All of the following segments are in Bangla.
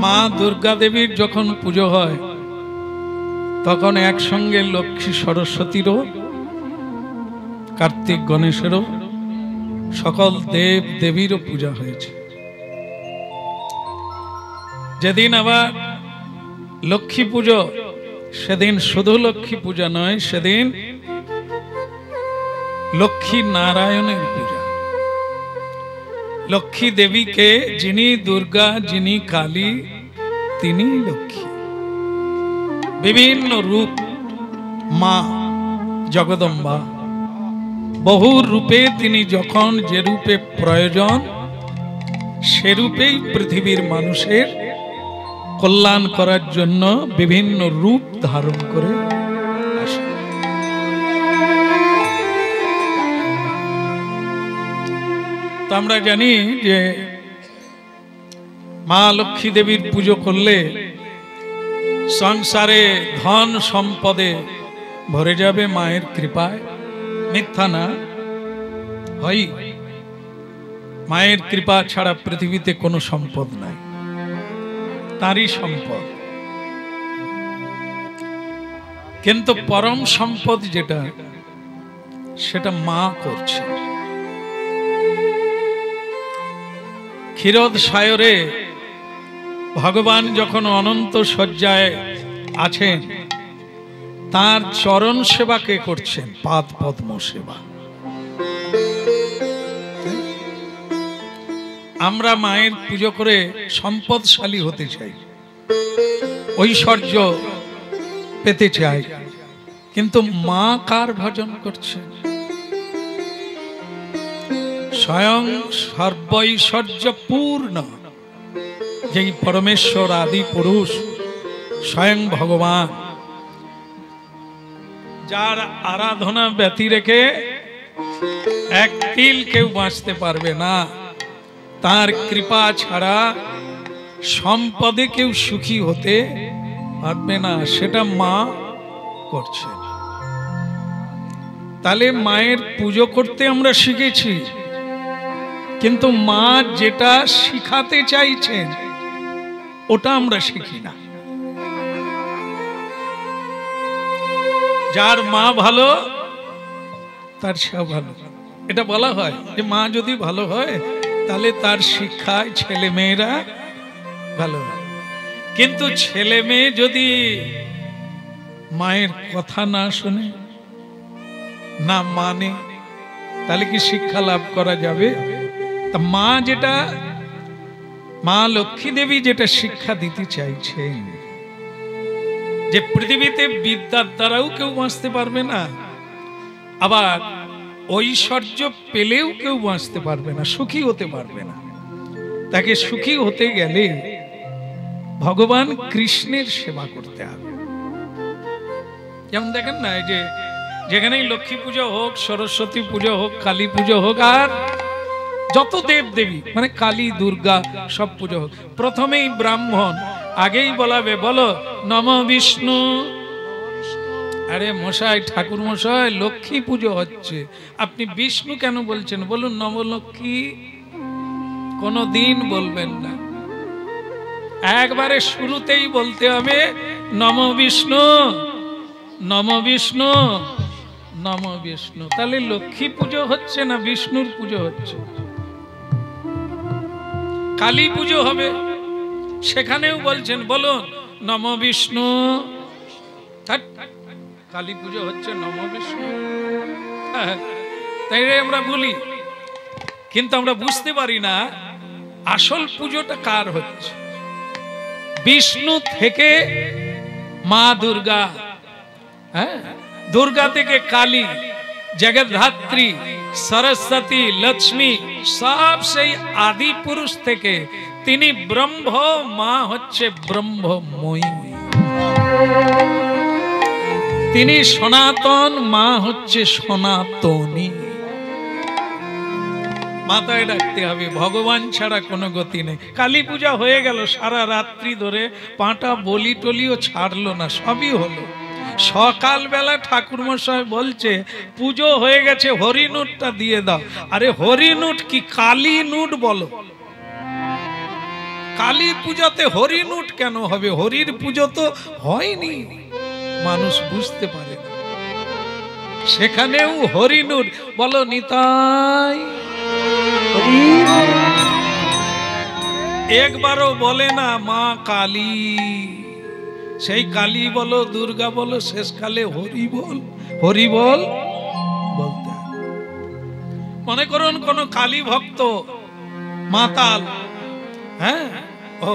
মা দুর্গা দেবীর যখন পুজো হয় তখন একসঙ্গে লক্ষ্মী সরস্বতীরও, কার্তিক গণেশেরও, সকল দেব দেবীরও পূজা হয়েছে। যেদিন আবার লক্ষ্মী পুজো, সেদিন শুধু লক্ষ্মী পূজা নয়, সেদিন লক্ষ্মী নারায়ণের পূজা। লক্ষ্মী দেবীকে, যিনি দুর্গা, যিনি কালী, তিনি লক্ষ্মী। বিভিন্ন রূপ মা জগদম্বা, বহু রূপে তিনি যখন যে রূপে প্রয়োজন সে রূপেই পৃথিবীর মানুষের কল্যাণ করার জন্য বিভিন্ন রূপ ধারণ করে আসে। তো আমরা জানি যে মা লক্ষ্মী দেবীর পুজো করলে সংসারে ধন সম্পদে ভরে যাবে মায়ের কৃপায়। মিথ্যা না, হয় মায়ের কৃপা ছাড়া পৃথিবীতে কোনো সম্পদ নাই, তারই সম্পদ। কিন্তু পরম সম্পদ যেটা, সেটা মা করছে। ক্ষীরোদ সায়রে ভগবান যখন অনন্ত শয্যায় আছেন, তার চরণ সেবা কে করছেন? পাদ পদ্ম সেবা। আমরা মায়ের পুজো করে সম্পদশালী হতে চাই, ঐশ্বর্য পেতে চাই, কিন্তু মা কার ভজন করছে? স্বয়ং সর্বৈশ্বর্য পূর্ণ যেই পরমেশ্বর আদি পুরুষ, স্বয়ং ভগবান, যার আরাধনা ব্যতি রেখে এক তিল কেউ বাঁচতে পারবে না, তার কৃপা ছাড়া সম্পদে কেউ সুখী হতে পারবে না, সেটা মা করছে। তাহলে মায়ের পুজো করতে আমরা শিখেছি, কিন্তু মা যেটা শিখাতে চাইছেন ওটা আমরা শিখি না। যার মা ভালো তার সব ভালো, এটা বলা হয় যে মা যদি ভালো হয় তাহলে তার শিক্ষায় ছেলে মেয়েরা ভালো হয়। কিন্তু ছেলে মেয়ে যদি মায়ের কথা না শুনে, না মানে, তাহলে কি শিক্ষা লাভ করা যাবে? তা মা যেটা, মা লক্ষ্মী দেবী যেটা শিক্ষা দিতে চাইছেন, যে পৃথিবীতে বিদ্যার দ্বারাও কেউ বাঁচতে পারবে না, আবার ঐশ্বর্য পেলেও কেউ বাঁচতে পারবে না, সুখী হতে পারবে না। তাকে সুখী হতে গেলে ভগবান কৃষ্ণের সেবা করতে হবে। যেমন দেখেন না, এই যে যেখানেই লক্ষ্মী পুজো হোক, সরস্বতী পুজো হোক, কালী পুজো হোক, আর যত দেব দেবী মানে কালী দুর্গা সব পুজো হোক, প্রথমেই ব্রাহ্মণ আগেই বলাবে, বলো নম বিষ্ণু। আরে মশাই, ঠাকুর মশাই, লক্ষ্মী পুজো হচ্ছে, আপনি বিষ্ণু কেন বলছেন? বলুন নবলক্ষ্মী। কোনদিন বলবেন না, একবারে শুরুতেই বলতে হবে নম বিষ্ণু, নম বিষ্ণু, নম বিষ্ণু। তাহলে লক্ষ্মী পুজো হচ্ছে না বিষ্ণুর পুজো হচ্ছে? কালী পুজো হবে, সেখানেও বলছেন বলুন নম বিষ্ণু। কালী পুজো হচ্ছে নম বিষ্ণু, তাই আমরা বলি, কিন্তু আমরা বুঝতে পারি না আসল পুজোটা কার হচ্ছে। বিষ্ণু থেকে মা দুর্গা, হ্যাঁ, দুর্গা থেকে কালী, জগদ্ধাত্রী, সরস্বতী, লক্ষ্মী, সব সেই আদি পুরুষ থেকে তিনি ব্রহ্ম, মা হচ্ছে ব্রহ্মময়ী। তিনি সনাতন, মা হচ্ছে সনাতনী। মাথায় রাখতে হবে, ভগবান ছাড়া কোনো গতি নেই। কালী পূজা হয়ে গেল, সারা রাত্রি ধরে পাঁটা বলি টলিও ছাড়লো না, সবই হলো। সকালবেলা ঠাকুর মশাই বলছে পুজো হয়ে গেছে, হরিনুটটা দিয়ে দাও। আরে হরিনুট কি, কালী নুট বলো। কালী পূজাতে হরিনুট কেন হবে? হরির পুজো তো হয়নি, মানুষ বুঝতে পারে না। সেখানেও হরিনুট। বলো নিতাই। একবারও বলে না মা কালী। সেই কালী বলো, দুর্গা বলো, শেষকালে হরি বল, হরি বল বলতে। মনে করুন কোন কালী ভক্ত মাতাল, হ্যাঁ, ও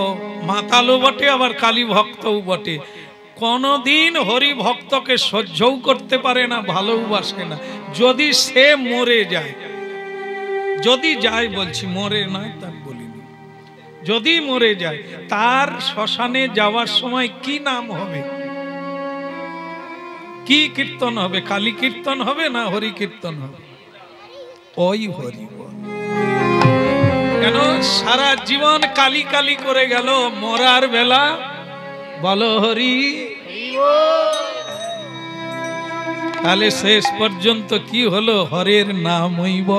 মাতালও বটে আবার কালী ভক্তও বটে, কোনদিন হরি ভক্তকে সহ্যও করতে পারে না, ভালোবাসে না। যদি সে মরে যায়, যদি যায় বলছি, মরে নয় তার বলিনি, যদি মরে যায়, তার শ্মশানে যাওয়ার সময় কি নাম হবে, কি কীর্তন হবে? কালী কীর্তন হবে না হরি কীর্তন হবে? ওই হরি বল। কেন সারা জীবন কালী কালী করে গেল, মরার বেলা বলো হরি। তাহলে শেষ পর্যন্ত কি হলো? হরের নাম হইব।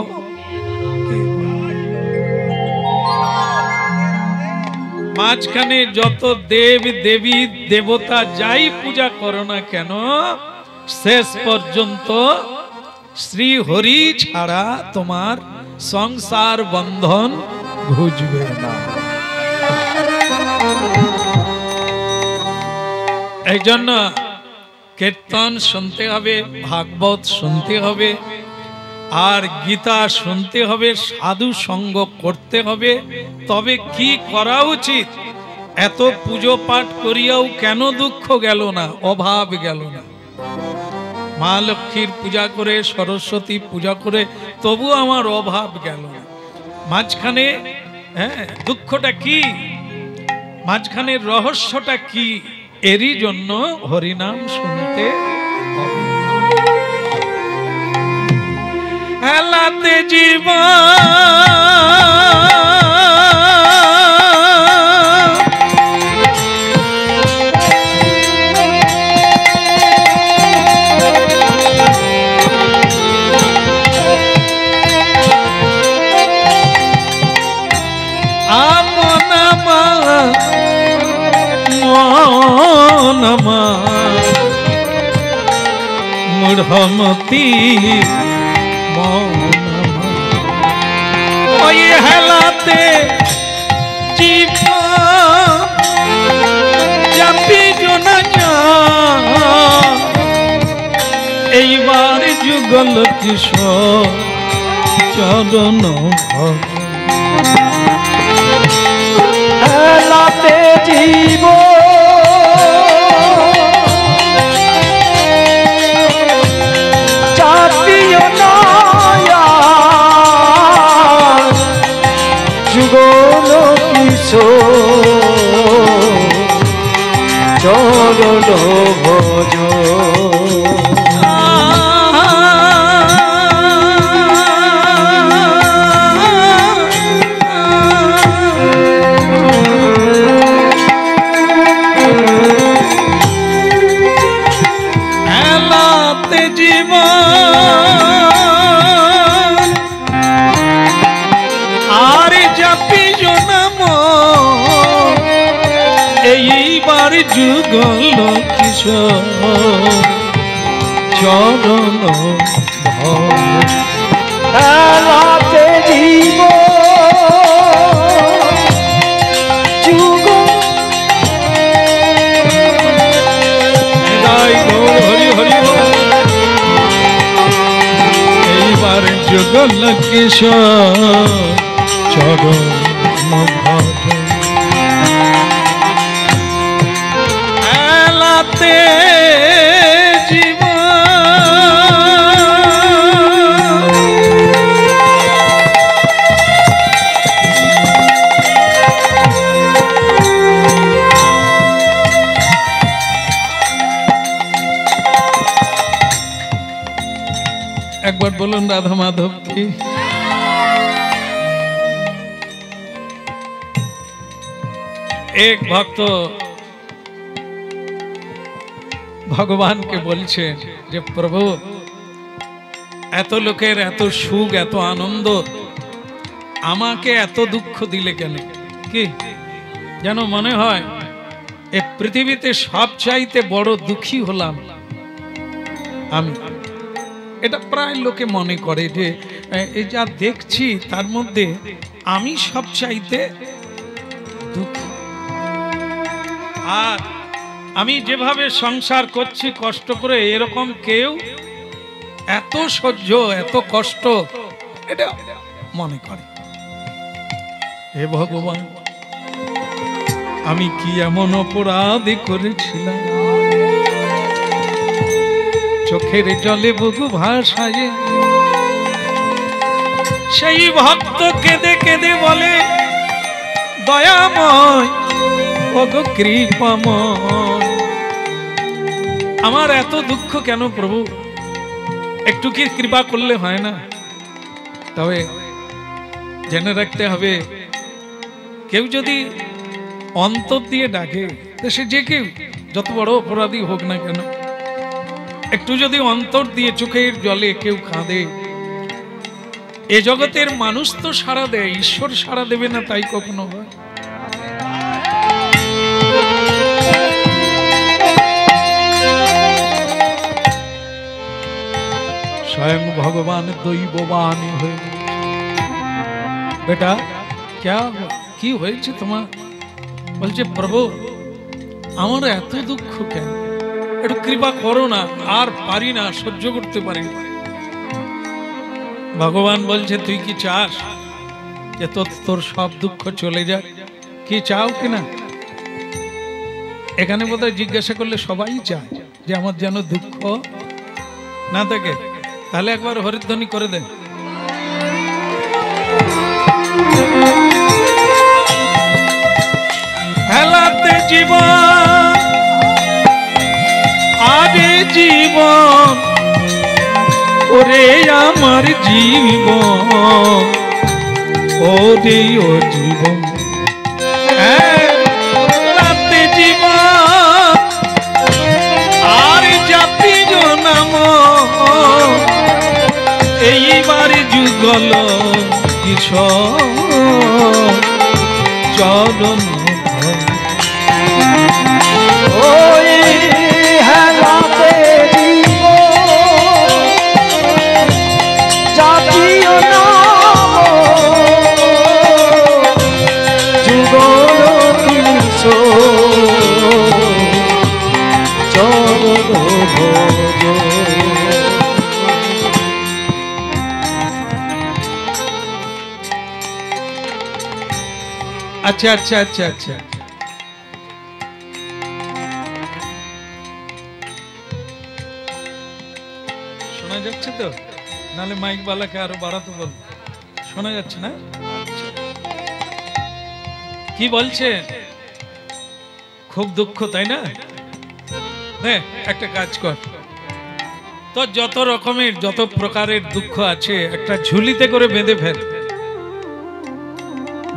মাঝখানে যত দেব দেবী দেবতা যাই পূজা করো না কেন, শেষ পর্যন্ত শ্রী হরি ছাড়া তোমার সংসার বন্ধন ঘুচবে না। এই জন্য কীর্তন শুনতে হবে, ভাগবত শুনতে হবে, আর গীতা শুনতে হবে, সাধু সঙ্গ করতে হবে। তবে কি করা উচিত? এত পুজো পাঠ করিয়াও কেন দুঃখ গেল না, অভাব গেল না? মা লক্ষ্মীর পূজা করে, সরস্বতী পূজা করে, তবু আমার অভাব গেল না। মাঝখানে হ্যাঁ দুঃখটা কি, মাঝখানে রহস্যটা কি? এরই জন্য হরিনাম শুনতে হবে। হেলাতে মূঢ়মতি ওই হেলাতে জীবন চাপি জোনা যা, এইবার যুগল কিশোর চরণ হেলাতে জীবন চরণ ভজ। হেলাতে জীবন আর জাপি জনম, এইবার যুগল কিশোর চরণ ভজ। হেলাতে জীবন যুগ হরি হরি, এইবার যুগল কিশোর চরণ ভজ। হেলাতে জীবন একবার বলুন রাধা মাধব কি। এক ভক্ত ভগবানকে বলছেন যে প্রভু, এত লোকের এত সুখ, এত আনন্দ, আমাকে এত দুঃখ দিলে কেন? কি যেন মনে হয় এই পৃথিবীতে সবচাইতে বড় দুঃখী হলাম আমি। এটা প্রায় লোকে মনে করে যে এই যা দেখছি তার মধ্যে আমি সবচাইতে দুঃখী। আর আমি যেভাবে সংসার করছি কষ্ট করে, এরকম কেউ এত সহ্য এত কষ্ট এটা মনে করে। হে ভগবান, আমি কি এমন অপরাধ করেছিলাম, চোখের জলে বুকু ভাসায়। সেই ভক্ত কেঁদে কেঁদে বলে, দয়াময় ওগো কৃপাময়, আমার এত দুঃখ কেন প্রভু, একটু কি কৃপা করলে হয় না? তবে জেনে রাখতে হবে, কেউ যদি অন্তর দিয়ে ডাকে, সে যে কেউ যত বড় অপরাধী হোক না কেন, একটু যদি অন্তর দিয়ে চোখের জলে কেউ কাঁদে, এ জগতের মানুষ তো সাড়া দেয়, ঈশ্বর সাড়া দেবে না তাই কখনো হয়? स्वयं भगवान दैववान হয়ে बेटा क्या কি হয়েছে তোমার? বলছে প্রভু আমার এত দুঃখ কেন, একটু কৃপা করো না, আর পারি না, সহ্য করতে পারি না। ভগবান বলছে তুই কি চাস যে তোর সব দুঃখ চলে যাক? কি চাও কিনা? এখানে বোধহয় জিজ্ঞাসা করলে সবাই চায় যে আমার যেন দুঃখ না থাকে। তাহলে একবার হরিধ্বনি করে দেন। হেলাতে জীবন আরে জীবন, ওরে আমার জীবন, ওরে ও জীবন, হেলাতে জীবন আর জাতি নাম, এইবার যুগল কিশোর চরণ ওই হেলাতে জীবন জাতীয় নাম, যুগল কিশোর চরণ ভজ। अच्छा अच्छा अच्छा अच्छा শোনা যাচ্ছে তো? নালে মাইক বালাকে আরো বাড়াতে বল। শোনা যাচ্ছে না? কি বলছে? খুব দুঃখ তাই না? একটা কাজ কর, তো যত রকমের যত প্রকারের দুঃখ আছে একটা ঝুলিতে করে বেঁধে ফেল,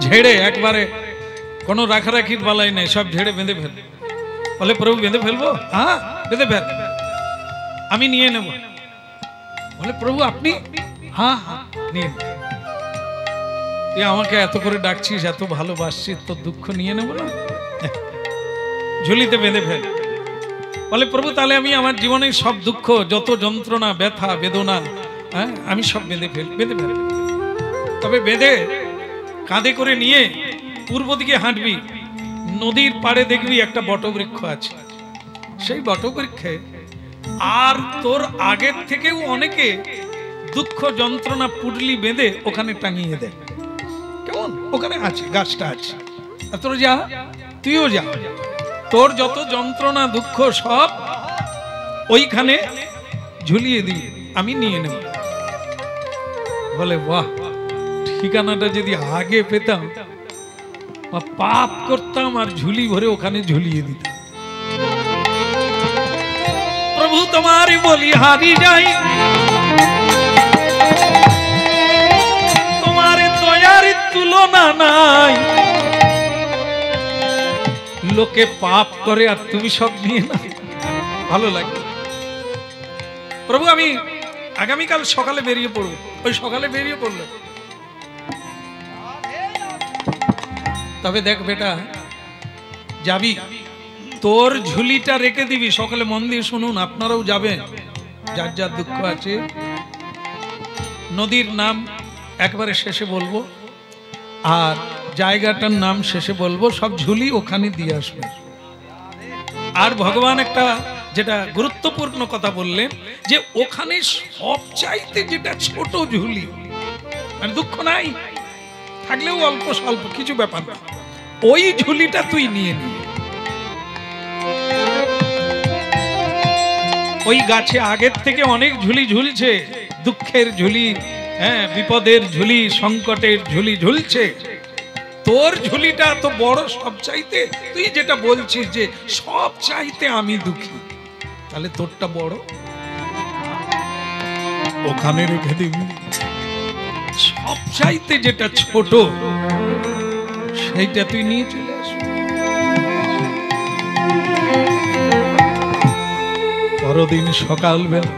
ঝেড়ে একবারে, কোনো রাখারাখির বালাই নেই, সব ঝেড়ে বেঁধে ফেল। বলে প্রভু বেঁধে ফেলবো? হ্যাঁ বেঁধে ফেল, আমি নিয়ে নেব। বলে প্রভু আপনি? হ্যাঁ হ্যাঁ নিয়ে নেব। তুই আমাকে এত করে ডাকছিস, এত ভালোবাসছিস, তোর দুঃখ নিয়ে নেব না? ঝুলিতে বেঁধে ফেল। বলে প্রভু তাহলে আমি আমার জীবনের সব দুঃখ, যত যন্ত্রণা ব্যথা বেদনা, হ্যাঁ আমি সব বেঁধে ফেল। বেঁধে ফেল, তবে বেঁধে কাঁধে করে নিয়ে পূর্ব দিকে হাঁটবি, নদীর পাড়ে দেখবি একটা বটবৃক্ষ আছে, সেই বটবৃক্ষে আর তোর আগের থেকেও অনেকে দুঃখ যন্ত্রণা পুটলি বেঁধে ওখানে টাঙিয়ে দেয়। কেমন? ওখানে আছে, গাছটা আছে, তোর যা, তুইও যা, তোর যত যন্ত্রণা দুঃখ সব ওইখানে ঝুলিয়ে দিবি, আমি নিয়ে নেব। বলে বাহ, ঠিকানাটা যদি আগে পেতাম, পাপ করতাম আর ঝুলি ভরে ওখানে ঝুলিয়ে দিতাম। প্রভু তোমার বলি হারি যাই, তোমার দয়ার তুলনা নাই। লোকে পাপ করে আর তুমি সব নিয়ে না, ভালো লাগে। প্রভু আমি আগামীকাল সকালে বেরিয়ে পড়বো। ওই সকালে বেরিয়ে পড়লো। তবে দেখ বেটা, যাবি, তোর ঝুলিটা রেখে দিবি। সকলে মন দিয়ে শুনুন, আপনারাও যাবেন, যার যার দুঃখ আছে। নদীর নাম একবারে শেষে বলবো, আর জায়গাটার নাম শেষে বলবো। সব ঝুলি ওখানে দিয়ে আসবে। আর ভগবান একটা যেটা গুরুত্বপূর্ণ কথা বললেন, যে ওখানে সবচাইতে যেটা ছোট ঝুলি, মানে দুঃখ নাই থাকলেও অল্প স্বল্প কিছু ব্যাপার না, ওই ঝুলিটা তুই নিয়ে নি। ওই গাছে আগের থেকে অনেক ঝুলি ঝুলছে, দুঃখের ঝুলি, হ্যাঁ, বিপদের ঝুলি, সংকটের ঝুলি ঝুলছে। তোর ঝুলিটা তো বড় সবচাইতে, তুই যেটা বলছিস যে সবচাইতে আমি দুঃখী, তাহলে তোরটা বড়, ওখানে রেখে দিবি। সবচাইতে যেটা ছোট সেইটা তুই নিয়ে চলে আসবি। পরদিন সকালবেলা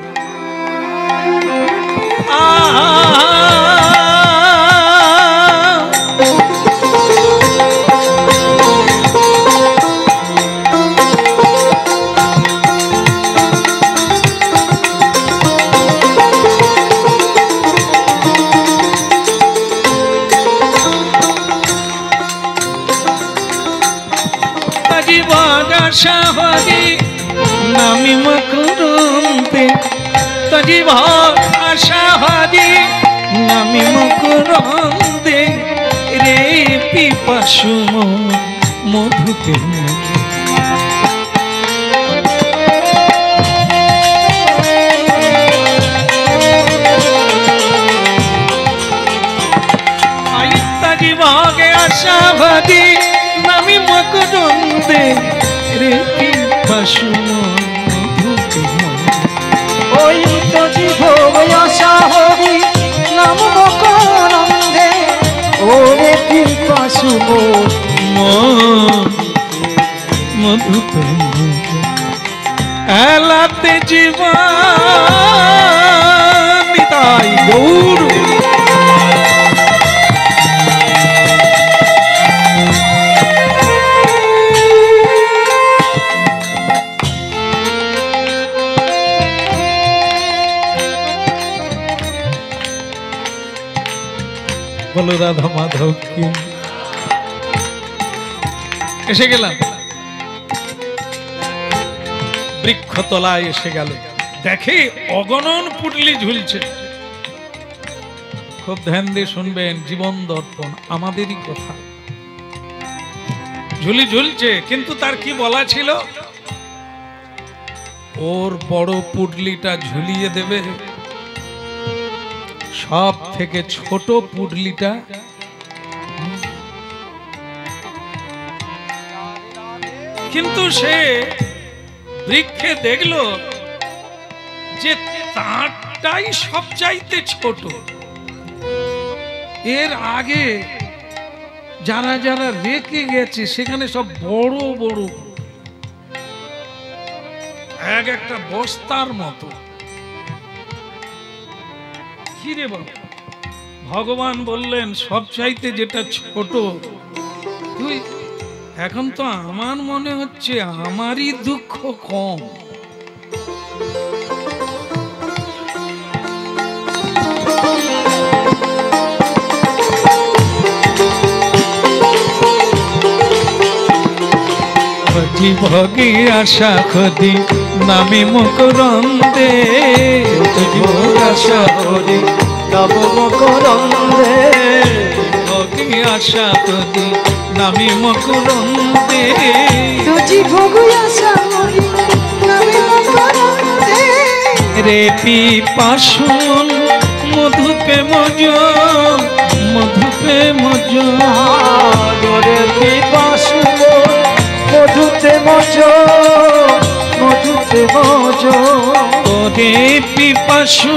আশাবাদী নামি মকরন্দে, তজি ভাগ আশাবাদী নামি মকরন্দে, রে পিপাসু মধুতে তজি ভাগে আশাবাদী নামি মকরন্দে, রে পিপাসু মধুতে। ওই তো জীব আশা হরি নাম মকরন্দে, ওরে পিপাসু মধুতে এলাতে জীবন নিতাই গৌর। বলো রাধা মাধব কি। এসে গেলাম বৃক্ষতলায়, এসে গেল, দেখে অগণন পুটলি ঝুলছে। খুব ধ্যান দিয়ে শুনবেন, জীবন দর্পণ আমাদেরই কথা। ঝুলি ঝুলছে, কিন্তু তার কি বলা ছিল? ওর বড় পুটলিটা ঝুলিয়ে দেবে, সব থেকে ছোট পুটলিটা কিন্তু সে বৃক্ষে দেখলো যে তারটাই সবচাইতে ছোট। এর আগে যারা যারা রেখে গেছে সেখানে সব বড় বড়, এক একটা বস্তার মতো। কি রে বাবা, ভগবান বললেন সবচাইতে যেটা ছোট তুই। এখন তো আমার মনে হচ্ছে আমারই দুঃখ কম। ভগি আশা খদি নামি মকরন্দে, আশা হরি নাম মকরন্দে, ভগি আশা খদি নামি মকরন্দে, তুজি ভোগ আশা হরি নাম মকরন্দে, রে পিপাসু মধুপে মজ, মধুপে মজ, রে পিপাসু মধুতে মজ, মধুতে মজ, রে পিপাসু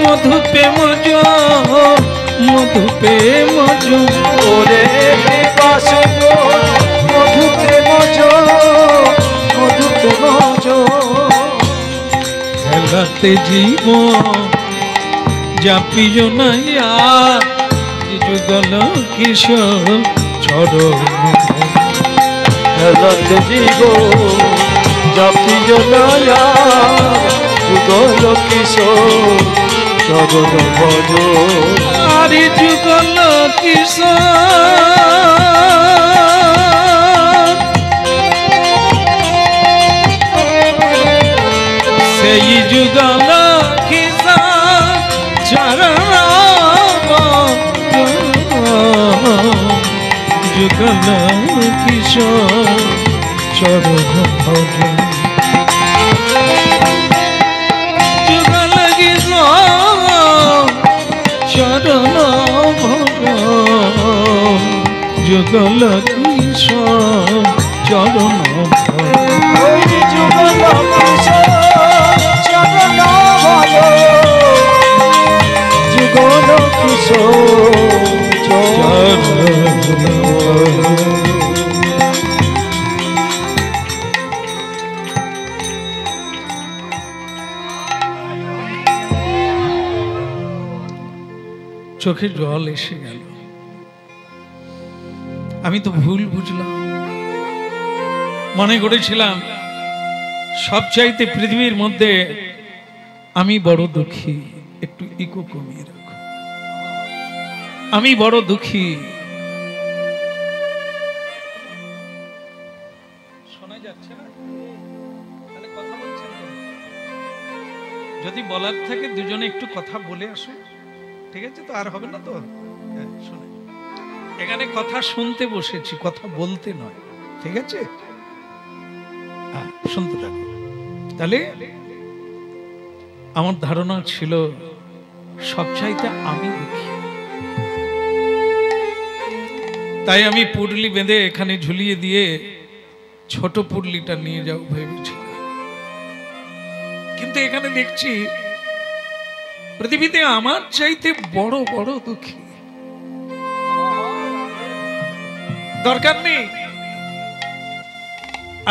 মধুপে মজ, মধুপে মজ, ওরে পিপাসু মধুতে মজ, মধুতে মজ, খেলাতে জীব জাপিজ নাইয়া, যুগল কিশোর ছড় খেলাতে জীব জাপিও নয়া যুগল কিশোর চরণ ভজ আরে যুগল কিশোর সেই যুগল কিশোর চরণ যুগল কিশোর চরণ ভজ যুগল কিশোর চরণ ভজ যুগল কিশোর চরণ ভজ যুগল কিশোর চরণ ভজ যুগল কিশোর চোখে জল এসে গেল। আমি তো ভুল বুঝলাম, মনে করেছিলাম সবচাইতে পৃথিবীর মধ্যে আমি বড় দুঃখী। একটু ইকো কমিয়ে রাখো। আমি বড় দুঃখী। শোনা যাচ্ছে না? তাহলে কথা বলছেন কেন? যদি বলার থাকে দুজনে একটু কথা বলে আসো, ঠিক আছে? তো আর হবে না তো? হ্যাঁ, শুনে এখানে কথা শুনতে বসেছি, কথা বলতে নয়, ঠিক আছে? শুনতে থাকো। তাহলে আমার ধারণা ছিল সবচাইতে আমি দুঃখী, তাই আমি পুডলি বেঁধে এখানে ঝুলিয়ে দিয়ে ছোট পুডলিটা নিয়ে যাও ভেবেছিলাম। কিন্তু এখানে দেখছি পৃথিবীতে আমার চাইতে বড় বড় দুঃখী। দরকার নেই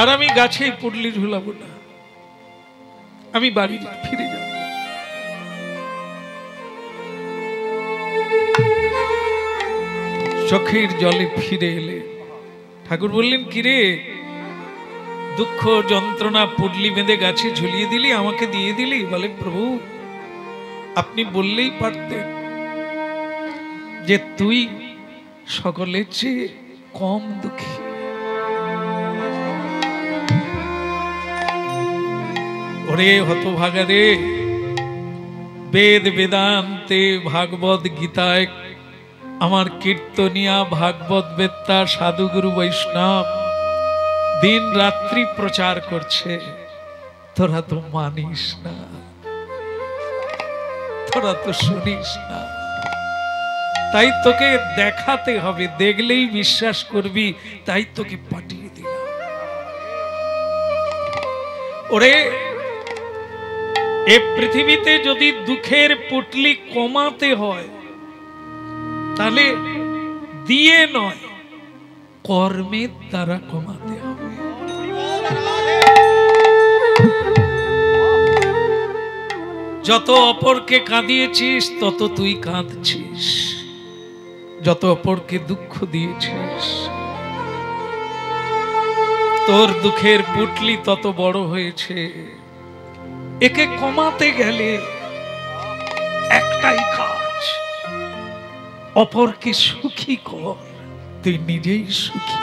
আর আমি গাছে পুডলি ঝুলাবো না, আমি বাড়ি ফিরে যাব। চোখের জলে ফিরে এলে ঠাকুর বললেন, কিরে দুঃখ যন্ত্রণা পুডলি বেঁধে গাছে ঝুলিয়ে দিলি, আমাকে দিয়ে দিলি? বলে, প্রভু আপনি বললেই পারতেন যে তুই সকলের চেয়ে কম দুঃখী। ওরে হতভাগা রে, বেদ বেদান্তে ভাগবত গীতায় আমার কীর্তনিয়া ভাগবত বেত্তা সাধুগুরু বৈষ্ণব দিন রাত্রি প্রচার করছে, তোরা তো মানিস না, তোরা তো শুনিস না। তাই তোকে দেখাতে হবে, দেখলেই বিশ্বাস করবি, তাই তোকে পাঠিয়ে দিলাম। ওরে এ পৃথিবীতে যদি দুঃখের পুটলি কমাতে হয় তাহলে দিয়ে নয়, কর্মের দ্বারা কমাতে হবে। যত অপরকে কাঁদিয়েছিস তত তুই কাঁদছিস, যত অপরকে দুঃখ দিয়েছিস তোর দুঃখের পুটলি তত বড় হয়েছে। একে কমাতে গেলে একটাই কাজ, অপরকে সুখী কর, তুই নিজেই সুখী।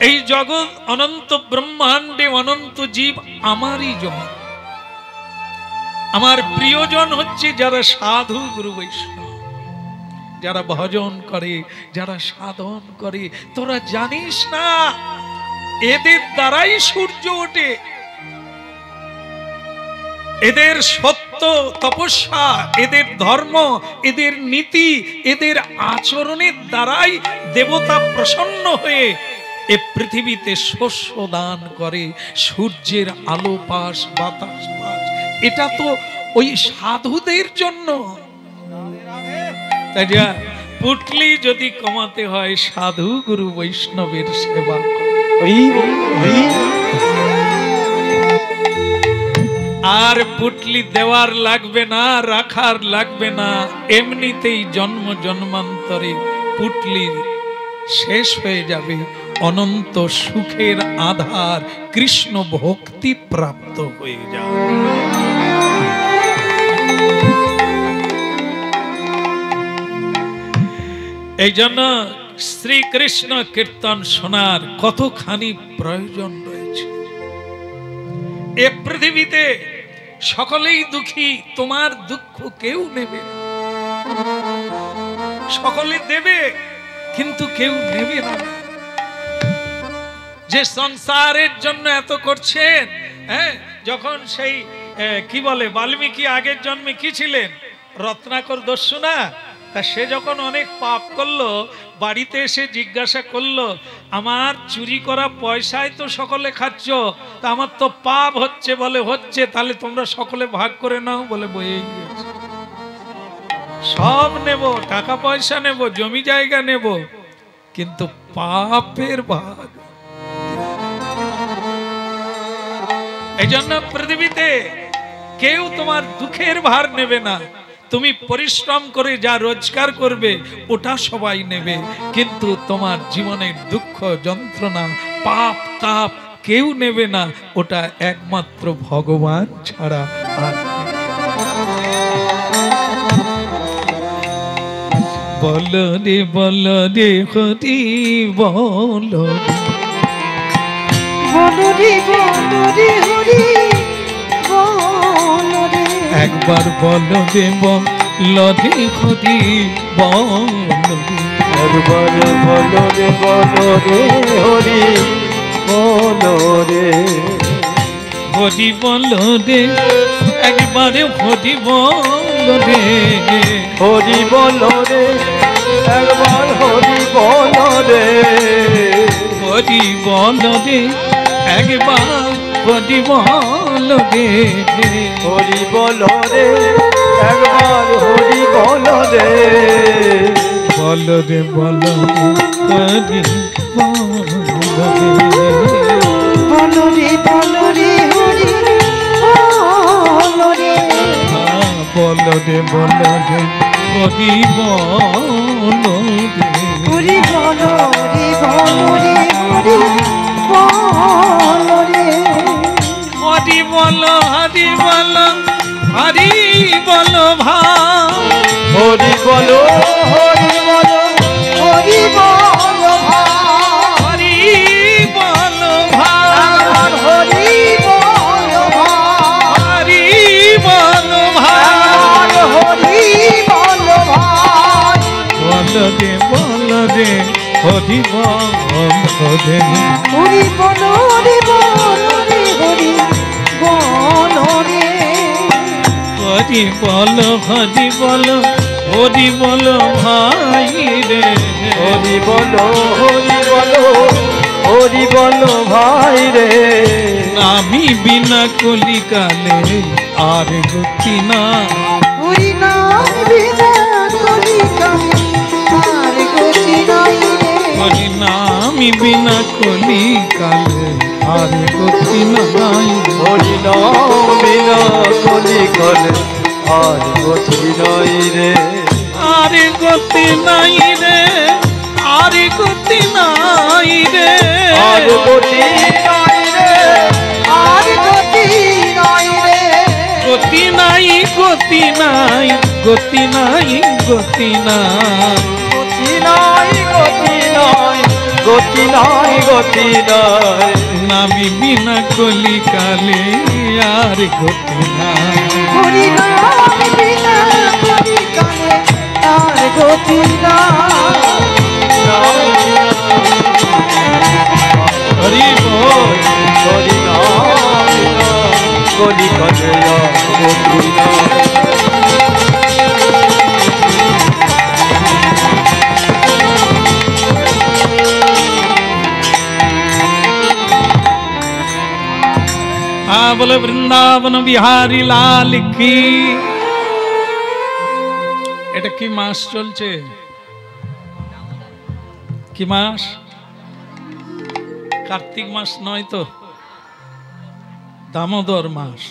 এই জগৎ অনন্ত ব্রহ্মাণ্ডে অনন্ত জীব আমারই জন। আমার প্রিয়জন হচ্ছে যারা সাধু গুরু বৈষ্ণব, যারা ভজন করে, যারা সাধন করে। তোরা জানিস না এদের দ্বারাই সূর্য ওঠে, এদের সত্য তপস্যা, এদের ধর্ম, এদের নীতি, এদের আচরণের দ্বারাই দেবতা প্রসন্ন হয়ে এ পৃথিবীতে শস্য দান করে, সূর্যের আলো পাস, বাতাস পাস। এটা তো ওই সাধুদের জন্য। তাই যা পুটলি যদি কমাতে হয়, সাধু গুরু বৈষ্ণবের সেবা কর। আর পুটলি দেওয়ার লাগবে না, রাখার লাগবে না, এমনিতেই জন্ম জন্মান্তরে পুটলি শেষ হয়ে যাবে। অনন্ত সুখের আধার কৃষ্ণ ভক্তি প্রাপ্ত হয়ে যাবে। এই জন্য শ্রীকৃষ্ণ কীর্তন শোনার কতখানি প্রয়োজন রয়েছে। এ পৃথিবীতে সকলেই দুঃখী, তোমার দুঃখ কেউ নেবে না। সকলে দেবে কিন্তু কেউ নেবে না। যে সংসারের জন্য এত করছেন, হ্যাঁ, যখন সেই কি বলে বাল্মীকি আগের জন্মে কি ছিলেন, রত্নাকর দস্যু না, তা সে যখন অনেক পাপ করলো, বাড়িতে এসে জিজ্ঞাসা করলো, আমার চুরি করা পয়সায় তো সকলে খাচ্ছ, তা আমার তো পাপ হচ্ছে। বলে হচ্ছে, তাহলে তোমরা সকলে ভাগ করে নাও। বলে বইয়ে গিয়েছে, সব নেব, টাকা পয়সা নেব, জমি জায়গা নেব, কিন্তু পাপের ভাগ। এই জন্য পৃথিবীতে কেউ তোমার দুঃখের ভার নেবে না। তুমি পরিশ্রম করে যা রোজগার করবে ওটা সবাই নেবে, কিন্তু তোমার জীবনের দুঃখ যন্ত্রণা পাপ তাপ কেউ নেবে না। ওটা একমাত্র ভগবান ছাড়া আর। বল রে বল রে হরি বল রে হরি একবার বল রে বল রে হরি বল রে। একবার বল রে হরি বল রে। হরি বল রে, একবারে হরি বল রে। হরি বল রে, একবার হরি বল রে। হরি বল রে, একবার হরি বল রে। হরি বল রে, একবার হরি বল রে। বল রে বল রে হরি বল রে। বল রে হরি বল রে। বল রে বল রে হরি বল রে। হরি বল রে বল রে হরি বল রে। হরি বল হরি বল হরি বল ভাই। হরি বল হরি বল হরি বল হরি বল ভাই। আমার হরি বল হরি বল ভাই। আমার হরি বল ভাই। বল রে হরি বল রে। হরি বল রে বল রে হরি বল রে। হরি বল হরি বল ভাই রে। হরি বল হরি বল ভাই রে। আমি বিনা কলিকালে আর গতি না। হরি নাম বিনা কলিকালে আর গতি নাই রে। হরি নামি বিনা কলিকালে আর গতি নাই। হরি নাম বিনা কলিকালে আর গতি নাই রে। আর গতি নাই রে, আর গতি নাই রে। আর গতি নাই রে, আর গতি নাই রে। গতি নাই, গতি নাই, গতি নাই, গতি নাই। গতি নাই, গতি নাই, গতি নাই, গতি নাই। নামি বিনা কলিকালে আর গতি নাই। হরি নাম বিনা কলিকালে আর গতি নাই। হরি বল। হরি নাম বিনা কলিকালে আর গতি নাই। बोले वृंदावन बिहारी लाल की। এটা কি মাস চলছে? কি মাস? কার্তিক মাস নয় তো, দামোদর মাস।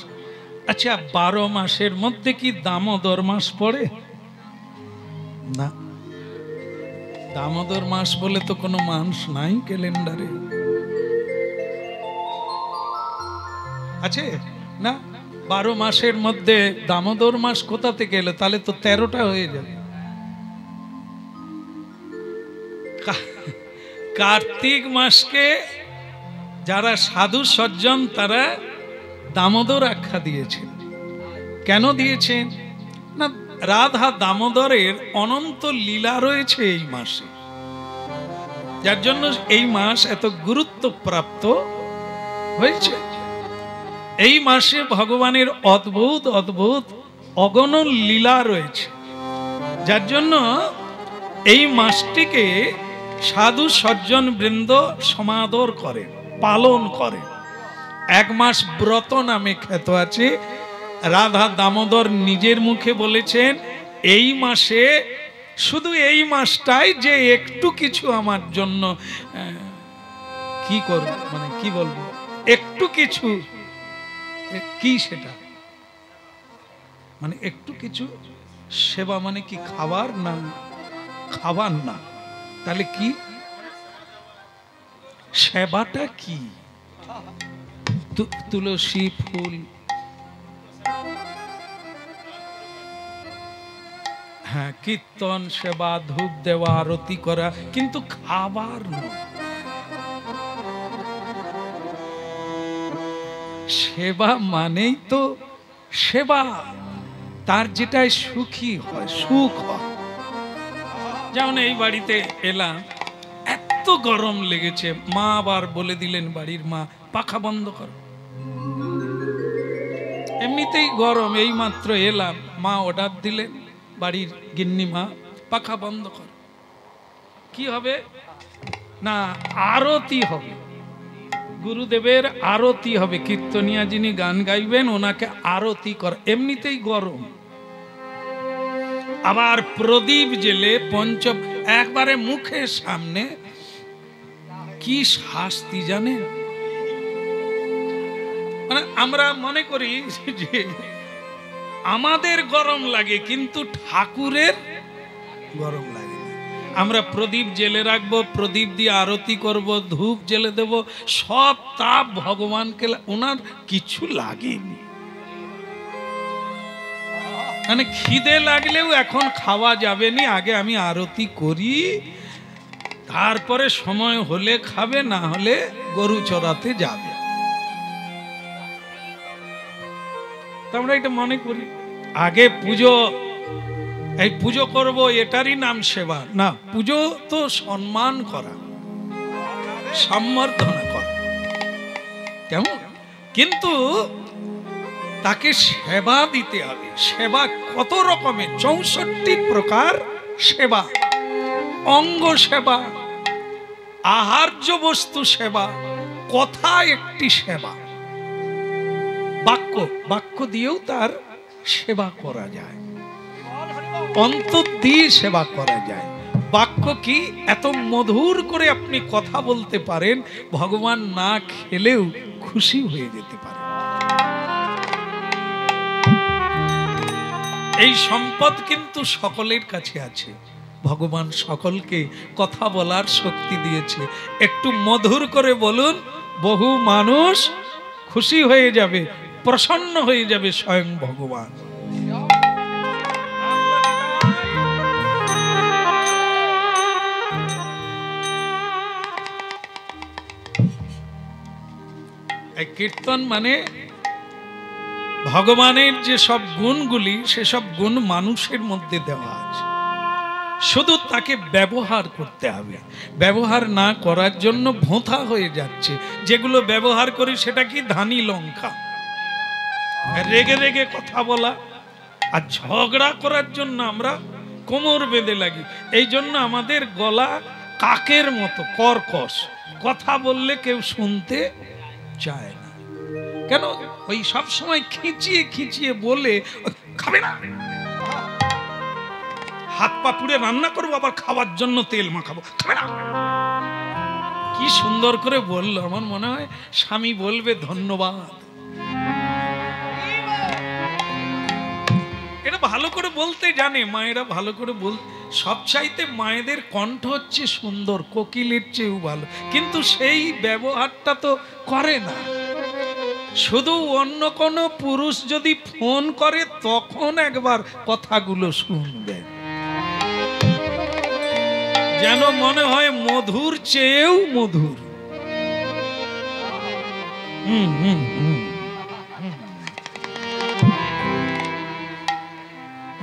আচ্ছা 12 মাসের মধ্যে কি দামোদর মাস পড়ে না? দামোদর মাস বলে তো কোনো মাস নাই ক্যালেন্ডারে, আছে না? 12 মাসের মধ্যে দামোদর মাস কোথা থেকে এলো? তাহলে তো 13টা হয়ে যাবে। কার্তিক মাসকে যারা সাধু সজ্জন তারা দামোদর আখ্যা দিয়েছেন। কেন দিয়েছেন না? রাধা দামোদরের অনন্ত লীলা রয়েছে এই মাসে, যার জন্য এই মাস এত গুরুত্ব প্রাপ্ত হয়েছে। এই মাসে ভগবানের অদ্ভুত অদ্ভুত অগণন লীলা রয়েছে, যার জন্য এই মাসটিকে সাধু সজ্জন বৃন্দ সমাদর করে, পালন করে। এক মাস ব্রত নামে খ্যাত আছে। রাধা দামোদর নিজের মুখে বলেছেন এই মাসে, শুধু এই মাসটাই যে একটু কিছু আমার জন্য কি করব, মানে কি বলবো, একটু কিছু, কি সেটা মানে একটু কিছু সেবা, মানে কি খাবার না? খাবার না, তাহলে কি সেবাটা? কি তুলসী ফুল, হ্যাঁ, কীর্তন সেবা, ধূপ দেওয়া, আরতি করা, কিন্তু খাবার নয়। সেবা মানেই তো সেবা, তার যেটাই সুখী হয়, সুখ হয়। যেমন এই বাড়িতে এলাম, এত গরম লেগেছে, মা আবার বলে দিলেন, বাড়ির মা, পাখা বন্ধ করো। এমনিতেই গরম, এই মাত্র এলাম, মা অর্ডার দিলেন, বাড়ির গিন্নি মা, পাখা বন্ধ করো। কি হবে না? আরতি হবে, গুরুদেবের আরতি হবে, কীর্তনিয়া যিনি গান গাইবেন ওনাকে আরতি কর। এমনিতেই গরম, আবার প্রদীপ জেলে পঞ্চম একবারে মুখের সামনে, কি শাস্তি জানেন? মানে আমরা মনে করি যে আমাদের গরম লাগে, কিন্তু ঠাকুরের গরম লাগে না। আমরা প্রদীপ জেলে রাখবো, প্রদীপ দিয়ে আরতি করব, ধূপ জেলে দেব, সব তাপ ভগবানকে, ওনার কিছু লাগেনি। মানে খিদে লাগলেও এখন খাওয়া যাবে না, আগে আমি আরতি করি, তারপরে সময় হলে খাবে, না হলে গরু চড়াতে যাবে। আমরা এটা মনে করি আগে পুজো, এই পুজো করব, এটারই নাম সেবা না। পুজো তো সম্মান করা, সম্বর্ধনা করা, কেমন? কিন্তু তাকে সেবা দিতে হবে। সেবা কত রকমের, 64 প্রকার সেবা। অঙ্গ সেবা, আহার্য বস্তু সেবা, কথা একটি সেবা, বাক্য, বাক্য দিয়েও তার সেবা করা যায়, অন্তর দিয়ে সেবা করা যায়। বাক্য কি? এত মধুর করে আপনি কথা বলতে পারেন, ভগবান না খেলেও খুশি হয়ে যেতে পারে। এই সম্পদ কিন্তু সকলের কাছে আছে। ভগবান সকলকে কথা বলার শক্তি দিয়েছে। একটু মধুর করে বলুন, বহু মানুষ খুশি হয়ে যাবে, প্রসন্ন হয়ে যাবে স্বয়ং ভগবান। এই কীর্তন মানে ভগবানের যে সব গুণগুলি, সেসব গুণ মানুষের মধ্যে দেওয়া আছে, শুধু তাকে ব্যবহার করতে হবে। ব্যবহার না করার জন্য ভোঁতা হয়ে যাচ্ছে। যেগুলো ব্যবহার করি সেটা কি? ধানি লঙ্কা, রেগে রেগে কথা বলা, আর ঝগড়া করার জন্য আমরা কোমর বেঁধে লাগি। এই জন্য আমাদের গলা কাকের মতো কর্কশ, কথা বললে কেউ শুনতে চায় না। কেন? ওই সব সময় খিচিয়ে খিচিয়ে বলে, খাবে না, হাত পা পুড়ে রান্না করবো, আবার খাওয়ার জন্য তেল মাখাবো, খাবে না। কি সুন্দর করে বললো, আমার মনে হয় স্বামী বলবে ধন্যবাদ। ভালো করে বলতে জানে, মায়েরা ভালো করে সবচাইতে মায়েদের কণ্ঠ হচ্ছে সুন্দর, কোকিলের চেয়েও ভালো, কিন্তু সেই ব্যবহারটা তো করে না। শুধু অন্য কোনো পুরুষ যদি ফোন করে তখন একবার কথাগুলো শুনবে, যেন মনে হয় মধুর চেয়েও মধুর।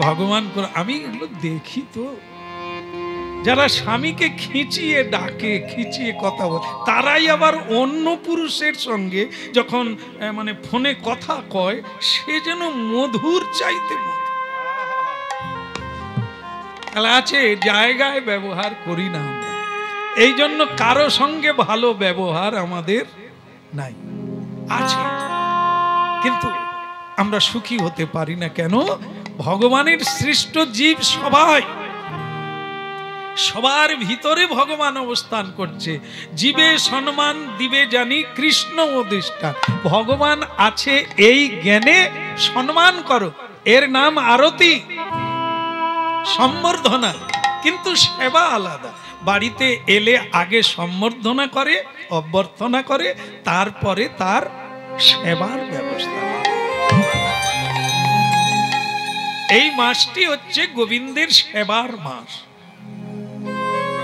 ভগবান আমি এগুলো দেখি তো, যারা স্বামীকে খিচিয়ে ডাকে, খিচিয়ে কথা বলে, তারাই আবার অন্য পুরুষের সঙ্গে যখন মানে ফোনে কথা কয়, সে যেন মধুর চাইতে আছে। জায়গায় ব্যবহার করি না আমরা, এই জন্য কারো সঙ্গে ভালো ব্যবহার আমাদের নাই, আছে কিন্তু আমরা সুখী হতে পারি না। কেন? ভগবানের সৃষ্ট জীব সবাই, সবার ভিতরে ভগবান অবস্থান করছে। জীবে সম্মান দিবে জানি কৃষ্ণ অধিষ্ঠান। ভগবান আছে এই জ্ঞানে সম্মান করো, এর নাম আরতি, সম্বর্ধনা। কিন্তু সেবা আলাদা। বাড়িতে এলে আগে সম্বর্ধনা করে, অভ্যর্থনা করে, তারপরে তার সেবার ব্যবস্থা। এই মাসটি হচ্ছে গোবিন্দের সেবার মাস।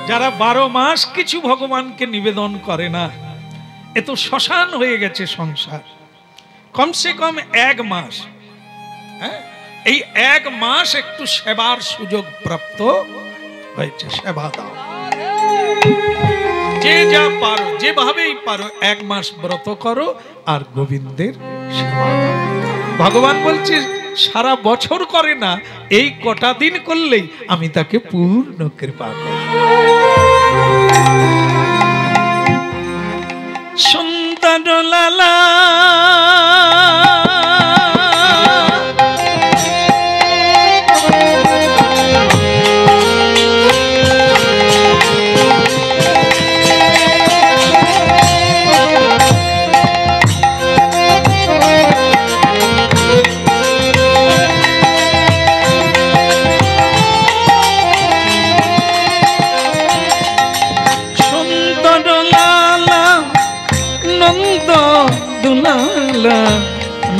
যারা 12 মাস কিছু ভগবানকে নিবেদন করে না, এ তো শ্মশান হয়ে গেছে সংসার। কমসে কম 1 মাস, এই 1 মাস একটু সেবার সুযোগ প্রাপ্ত হয়েছে। সেবা দাও, যে যা পারো, যেভাবেই পারো 1 মাস ব্রত করো আর গোবিন্দের সেবা দাও। ভগবান বলছে সারা বছর করে না, এই কটা দিন করলেই আমি তাকে পূর্ণ কৃপা করব। সুন্দর লালা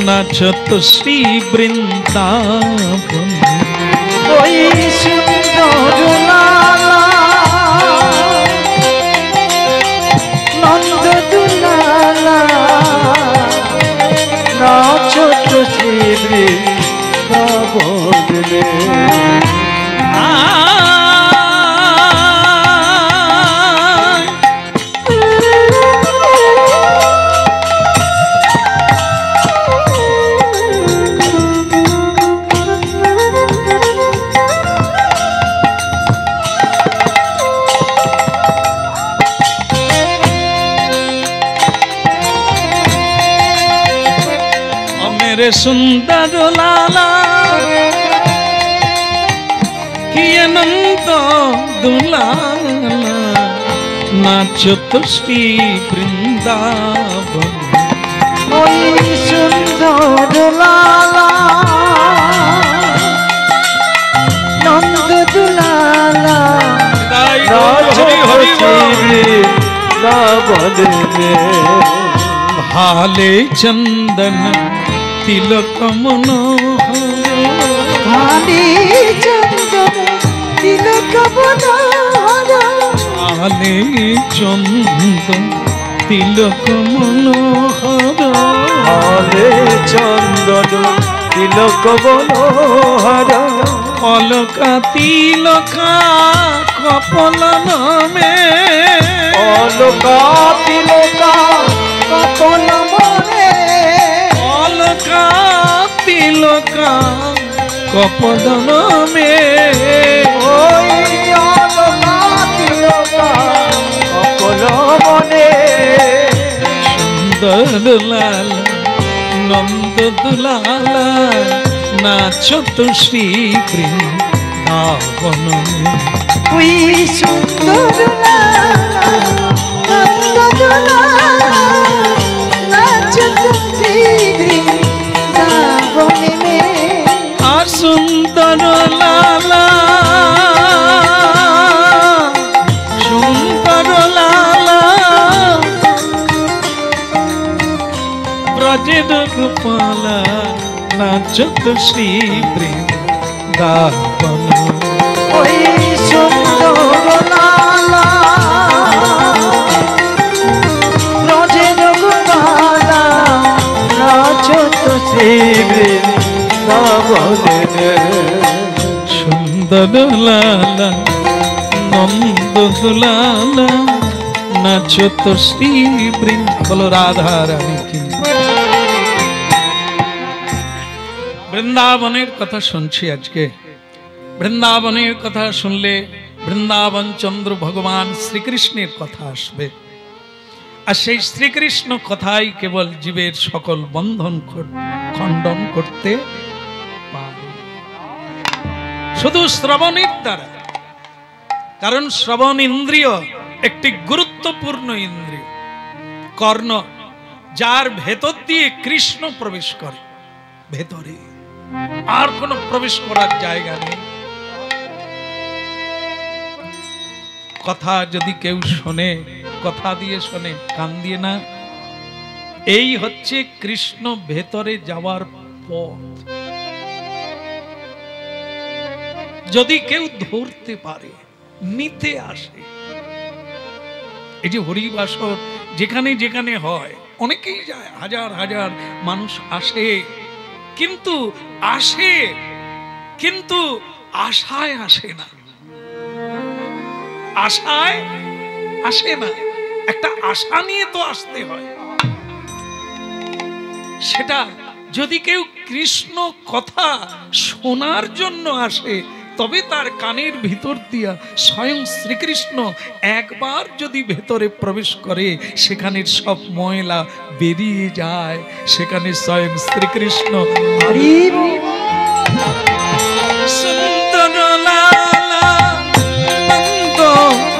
নাচত শ্রী বৃন্দাবন। ওই সুন্দর লালা নন্দ দুলালা নাচত শ্রী বৃন্দাবনে। সুন্দর লালা কি আনন্দ দুলালা নাচত শ্রী বৃন্দাবন। ওই সুন্দর লালা নন্দ দুলালা ভালে চন্দন তিলক মনোহর। ভালে চন্দন তিলক মনোহর। ভালে চন্দন তিলক মনোহর। ভালে চন্দন তিলক মনোহর। অলকা তিলকা কপল নামে। অলকা তিলকা কপল মনে। অলকা তিলকা কপল নামে। ওই অলকা তিলকা কপল মনে। সুন্দর লাল নন্দ দুলালা নাচত শ্রী বৃন্দাবন। ওই সুন্দর লালা নন্দ দুলালা নাচত শ্রী বৃন্দাবনে। আর সুন্দর গোপালা নাচত শ্রী বৃন্দাবন। ওই সুন্দর লালা ব্রজের গোপালা নাচত শ্রী বৃন্দাবনে। সুন্দর লালা নন্দ দুলালা নাচত শ্রী বলো রাধা রানী কি। বৃন্দাবনের কথা শুনছি আজকে। বৃন্দাবনের কথা শুনলে বৃন্দাবন চন্দ্র ভগবান শ্রীকৃষ্ণের কথা আসবে। আর সেই শ্রীকৃষ্ণ কথাই কেবল জীবের সকল বন্ধন খণ্ডন করতে পারে শুধু শ্রবণের দ্বারা। কারণ শ্রবণ ইন্দ্রিয় একটি গুরুত্বপূর্ণ ইন্দ্রিয়, কর্ণ, যার ভেতর দিয়ে কৃষ্ণ প্রবেশ করে। ভেতরে আর কোনো প্রবেশ করার জায়গা নেই। কথা যদি কেউ শোনে, কথা দিয়ে শোনে, কান দিয়ে না। এই হচ্ছে কৃষ্ণ ভেতরে যাওয়ার পথ। যদি কেউ ধরতে পারে, নিতে আসে। এই যে হরিবাসর যেখানে যেখানে হয়, অনেকেই যায়, হাজার হাজার মানুষ আসে, কিন্তু আশায় আসে না। আশায় আসে না, একটা আশা নিয়ে তো আসতে হয়। সেটা যদি কেউ কৃষ্ণ কথা শোনার জন্য আসে, তবে তার কানের ভিতর দিয়া স্বয়ং শ্রীকৃষ্ণ একবার যদি ভেতরে প্রবেশ করে, সেখানের সব ময়লা বেরিয়ে যায়। সেখানে স্বয়ং শ্রীকৃষ্ণ সুন্দর লালা নন্দ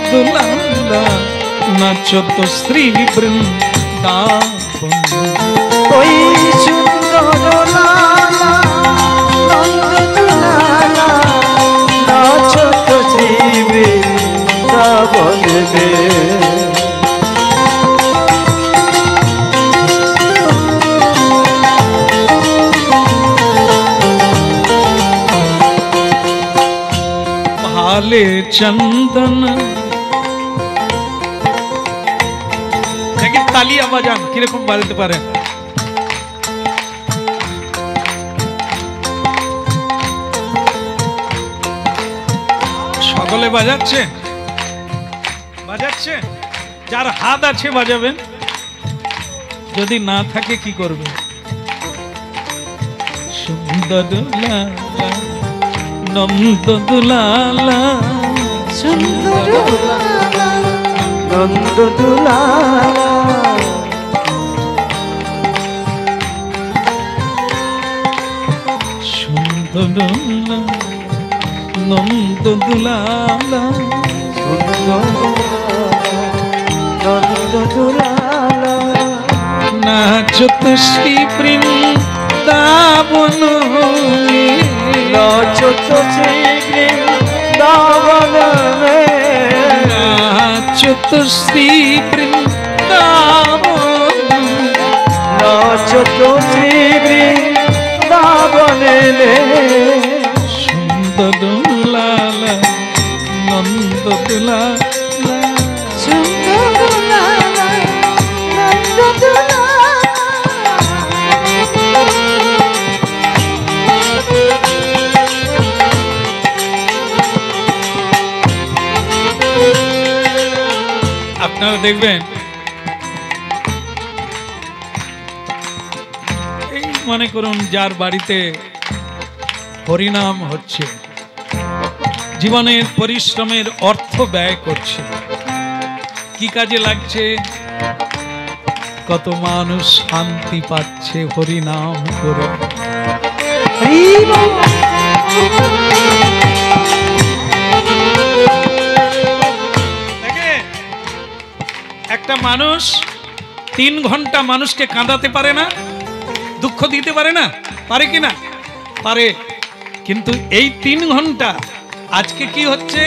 দুলালা নাচত শ্রী বৃন্দাবন। ওই সুন্দর লালা নন্দ দুলালা নাচত শ্রী বৃন্দাবনে। ভালে চন্দন দেখি তালিয়া বাজান কিরকম বাজাতে পারেন। সকলে বাজাচ্ছে, বাজাচ্ছে। যার হাত আছে বাজাবেন, যদি না থাকে কি করবে? সুন্দর লালা নন্দ দুলালা সুন্দর লালা নন্দ দুলালা সুন্দর নন্দ দুলালা নন্দ দুলালা নাচত শ্রী বৃন্দাবন। নাচত শ্রী বৃন্দাবনে। নাচত শ্রী বৃন্দাবন। নাচত শ্রী বৃন্দাবনে। সুন্দর লালা নন্দ দুলালা সুন্দর লালা নন্দ দুলালা। আপনারা দেখবেন, এই মনে করুন যার বাড়িতে হরিনাম হচ্ছে, জীবনের পরিশ্রমের অর্থ ব্যয় করছে, কি কাজে লাগছে? কত মানুষ শান্তি পাচ্ছে হরিনাম করে। একটা মানুষ 3 ঘন্টা মানুষকে কাঁদাতে পারে না, দুঃখ দিতে পারে না, পারে কিনা? পারে। কিন্তু এই 3 ঘন্টা আজকে কি হচ্ছে?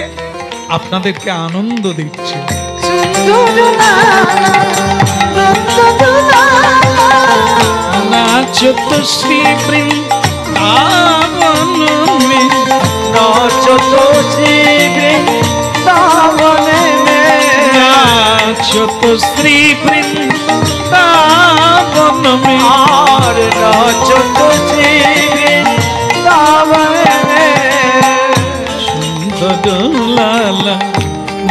আপনাদেরকে আনন্দ দিচ্ছে। সুন্দর লালা নন্দ দুলালা। नाचत श्री वृंदावन में, नाचत श्री वृंदावन में, नाचत श्री वृंदावन में, और नाचत श्री वृंदावन में। सुंदर लाला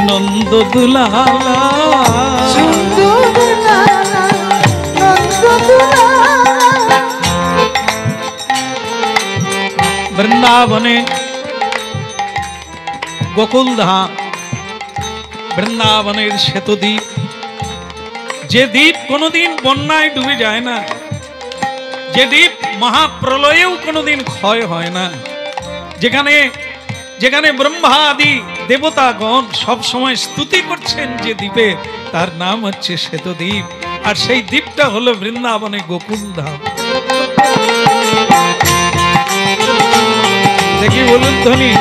नंद दुलाला, सुंदर दुलाला नंद दुलाला। वृंदावने गोकुल धाम, বৃন্দাবনের শ্বেত দ্বীপ, যে দ্বীপ কোনোদিন বন্যায় ডুবে যায় না, যে দ্বীপ মহাপ্রলয়েও কোনোদিন ক্ষয় হয় না, যেখানে যেখানে ব্রহ্মা আদি দেবতাগণ সব সময় স্তুতি করছেন যে দ্বীপে, তার নাম হচ্ছে শ্বেত দ্বীপ। আর সেই দ্বীপটা হলো বৃন্দাবনে গোকুল ধাম। দেখি বলুন ধ্বনি।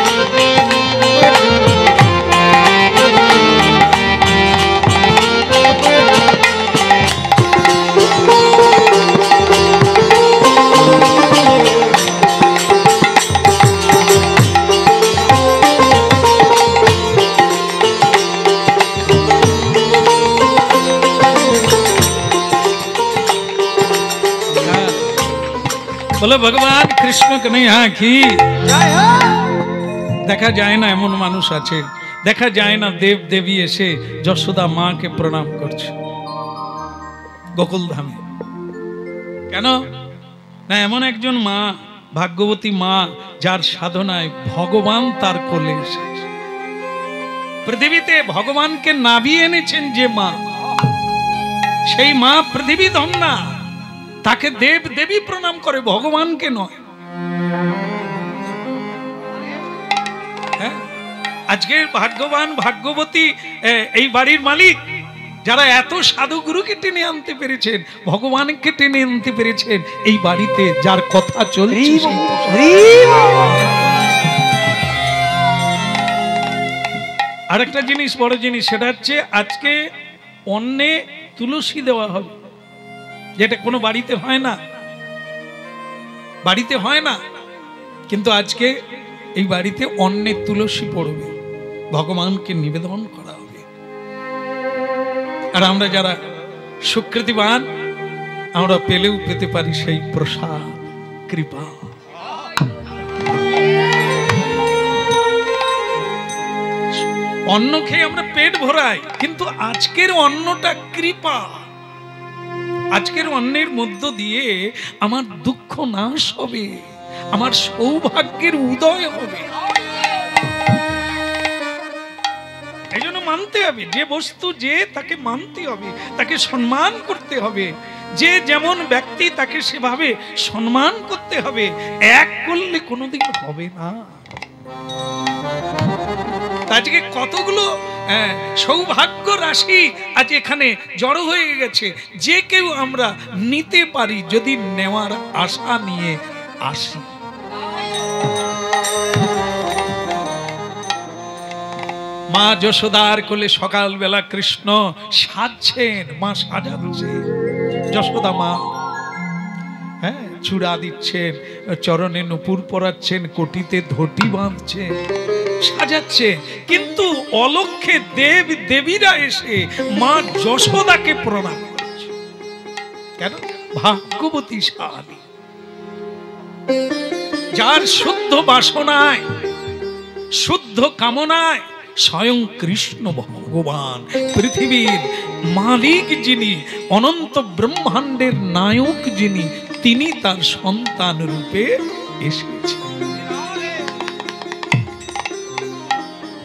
बोलो भगवान कृष्ण कन्हैया की। দেখা যায় না এমন মানুষ আছে, দেখা যায় না দেব দেবী এসে যশোদা মাকে প্রণাম করছে গোকুল ধামে। কেন না, এমন একজন মা, ভাগ্যবতী মা, যার সাধনায় ভগবান তার কোলে এসেছে। পৃথিবীতে ভগবানকে নাভিয়ে এনেছেন যে মা, সেই মা পৃথিবী ধন্যা, তাকে দেব দেবী প্রণাম করে, ভগবানকে নয়। আজকে ভাগ্যবান ভাগ্যবতী এই বাড়ির মালিক, যারা এত সাধুগুরুকে টেনে আনতে পেরেছেন, ভগবানকে টেনে আনতে পেরেছেন এই বাড়িতে, যার কথা চলছে। আরেকটা জিনিস, বড় জিনিস, সেটা হচ্ছে আজকে অন্নে তুলসী দেওয়া হবে, যেটা কোনো বাড়িতে হয় না, বাড়িতে হয় না, কিন্তু আজকে এই বাড়িতে অন্নে তুলসী পড়বে, ভগবানকে নিবেদন করা হবে। আর আমরা যারা সুকৃতিবান, আমরা পেলেও পেতে পারি সেই প্রসাদ, কৃপা। অন্ন খেয়ে আমরা পেট ভরাই, কিন্তু আজকের অন্নটা কৃপা। আজকের অন্নের মধ্য দিয়ে আমার দুঃখ নাশ হবে, আমার সৌভাগ্যের উদয় হবে। এই জন্য মানতে হবে, যে বস্তু যে তাকে মানতে হবে, তাকে সম্মান করতে হবে, যে যেমন ব্যক্তি তাকে সেভাবে সম্মান করতে হবে। এক করলে কোনোদিন হবে না। আজকে কতগুলো সৌভাগ্য রাশি আজ এখানে জড়ো হয়ে গেছে, যে কেউ আমরা নিতে পারি যদি নেওয়ার আশা নিয়ে আসি। মা যশোদার কোলে সকালবেলা কৃষ্ণ সাজছেন, মা সাজাচ্ছেন, যশোদা মা, হ্যাঁ, চূড়া দিচ্ছেন, চরণে নূপুর পরাচ্ছেন, কোটিতে ধটি বাঁধছেন, সাজাচ্ছে। কিন্তু অলক্ষ্যে দেব দেবীরা এসে মা যশোদাকে প্রণাম করছে। কেন? ভাগ্যবতী শালী, যার শুদ্ধ বাসনায়, শুদ্ধ কামনায় স্বয়ং কৃষ্ণ ভগবান, পৃথিবীর মালিক যিনি, অনন্ত ব্রহ্মাণ্ডের নায়ক যিনি, তিনি তার সন্তান রূপে এসেছেন।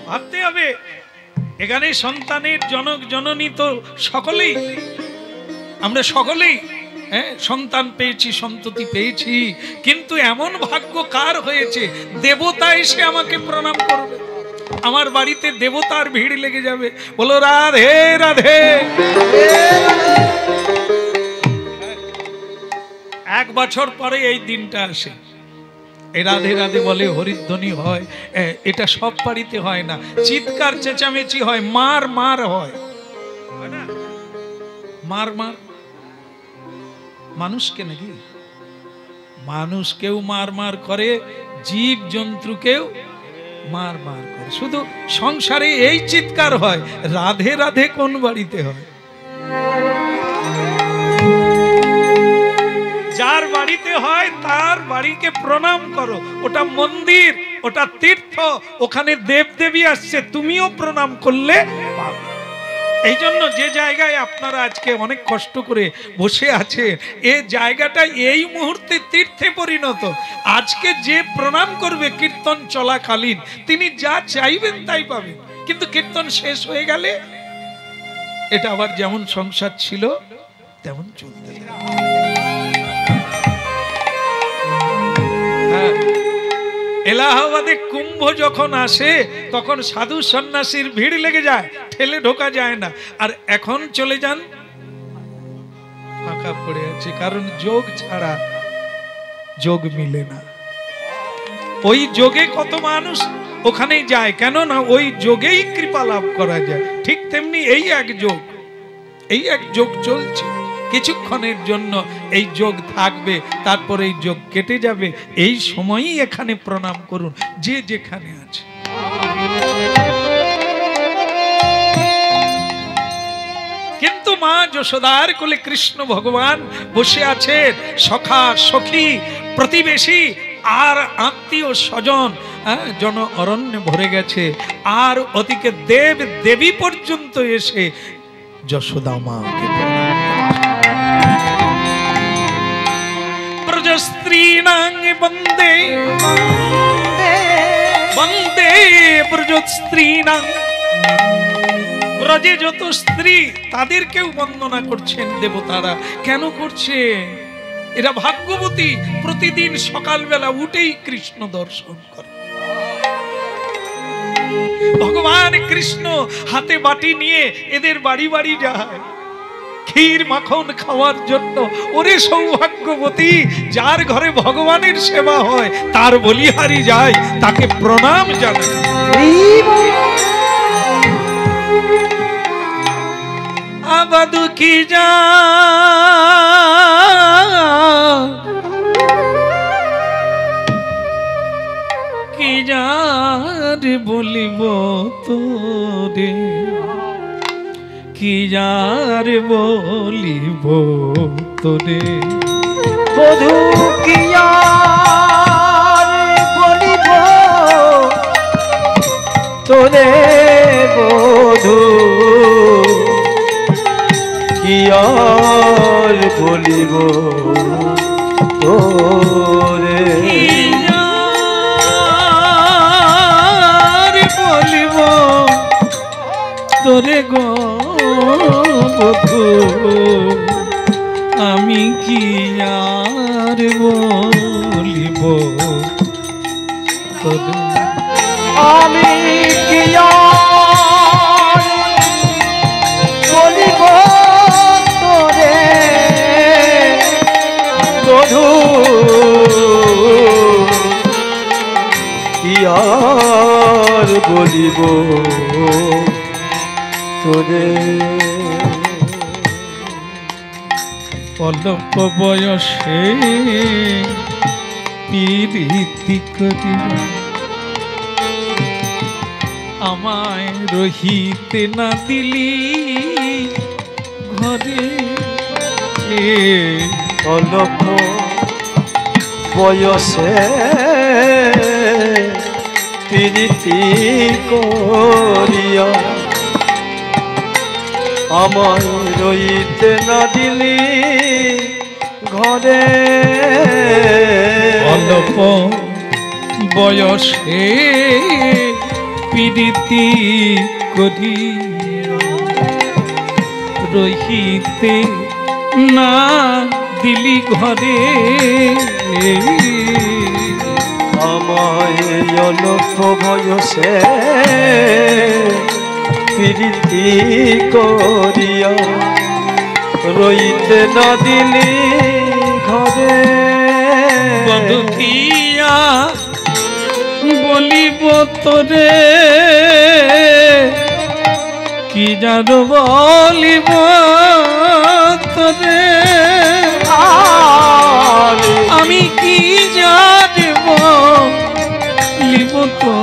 ভাবতে হবে, এখানে সন্তানের জনক জননী তো সকলেই, আমরা সকলেই সন্তান পেয়েছি, সন্ততি পেয়েছি, কিন্তু এমন ভাগ্য কার হয়েছে দেবতা এসে আমাকে প্রণাম করবে। আমার বাড়িতে দেবতার ভিড় লেগে যাবে, বলো রাধে রাধে। এক বছর পরে এই দিনটা আসে, এই রাধে রাধে বলে, হরিধ্বনি হয়, এটা সব বাড়িতে হয় না, চিৎকার চেঁচামেচি হয়, মার মার হয়, মার মার মানুষকে নাকি মানুষকেও মার মার করে, জীব জন্তুকেও মার মার করে। শুধু সংসারে এই চিৎকার হয়, রাধে রাধে কোন বাড়িতে হয়? যার বাড়িতে হয় তার বাড়িকে প্রণাম করো, ওটা মন্দির, ওটা তীর্থ, ওখানে দেবদেবী আসছে, তুমিও প্রণাম করলে পাবে। এই জন্য যে জায়গায় আপনারা আজকে অনেক কষ্ট করে বসে আছেন, এই জায়গাটা এই মুহূর্তে তীর্থে পরিণত। আজকে যে প্রণাম করবে কীর্তন চলাকালীন, তিনি যা চাইবেন তাই পাবেন। কিন্তু কীর্তন শেষ হয়ে গেলে এটা আবার যেমন সংসার ছিল তেমন চলতে থাকে। এলাহাবাদে কুম্ভ যখন আসে তখন সাধু সন্ন্যাসীর ভিড় লেগে যায়, ঠেলে ঢোকা যায় না। আর এখন চলে যান, ফাঁকা পড়ে আছে, কারণ যোগ ছাড়া যোগ মিলে না। ওই যোগে কত মানুষ ওখানেই যায়, কেন না ওই যোগেই কৃপা লাভ করা যায়। ঠিক তেমনি এই এক যোগ, এই এক যোগ চলছে, কিছুক্ষণের জন্য এই যোগ থাকবে, তারপর এই যোগ কেটে যাবে। এই সময়ই এখানে প্রণাম করুন যে যেখানে আছে। কিন্তু মা যশোদার কোলে কৃষ্ণ ভগবান বসে আছেন, সখা সখী প্রতিবেশী আর আত্মীয় স্বজন জন অরণ্যে ভরে গেছে। আর ওদিকে দেব দেবী পর্যন্ত এসে যশোদা মাকে ব্রজস্ত্রীণাং বন্দে বন্দে ব্রজস্ত্রীণাং, ব্রজে যত স্ত্রী তাদেরকেও বন্দনা করছেন দেবতারা। কেন করছে? এরা ভাগ্যবতী, প্রতিদিন সকালবেলা উঠেই কৃষ্ণ দর্শন করে। ভগবান কৃষ্ণ হাতে বাটি নিয়ে এদের বাড়ি বাড়ি যায় ক্ষীর মাখন খাওয়ার জন্য। ওরে সৌভাগ্যবতী, যার ঘরে ভগবানের সেবা হয় তার বলিহারি যায়, তাকে প্রণাম জানায়। আবাদু কি যা কি যার বলিব তোরে, কি যার বলিব তোরে, বধু কি আর বলিব তোরে, বধু কি আর বলিব তোরে, কি যার বলিব তোরে গো বধু, আমি কি আর বলিব তোরে, আমি কি আর বলিব তোরে, বধু কি আর বলিব তোরে। অল্প বয়সে প্রীতি করি আমায় রহিতে না দিলি ঘরে, অল্প বয়সে প্রীতি করিয়া আমায় রইতে না দিলি ঘরে, অল্প বয়সে প্রীতি করি রহিতে না দিলি ঘরে, আমায় অল্প বয়সে প্রীতি করিয়া রইতে না দিলি ঘরে, বধু দিয়া বলিব তোরে, কি যার বলিব তোরে, আমি কি জানব লিব তো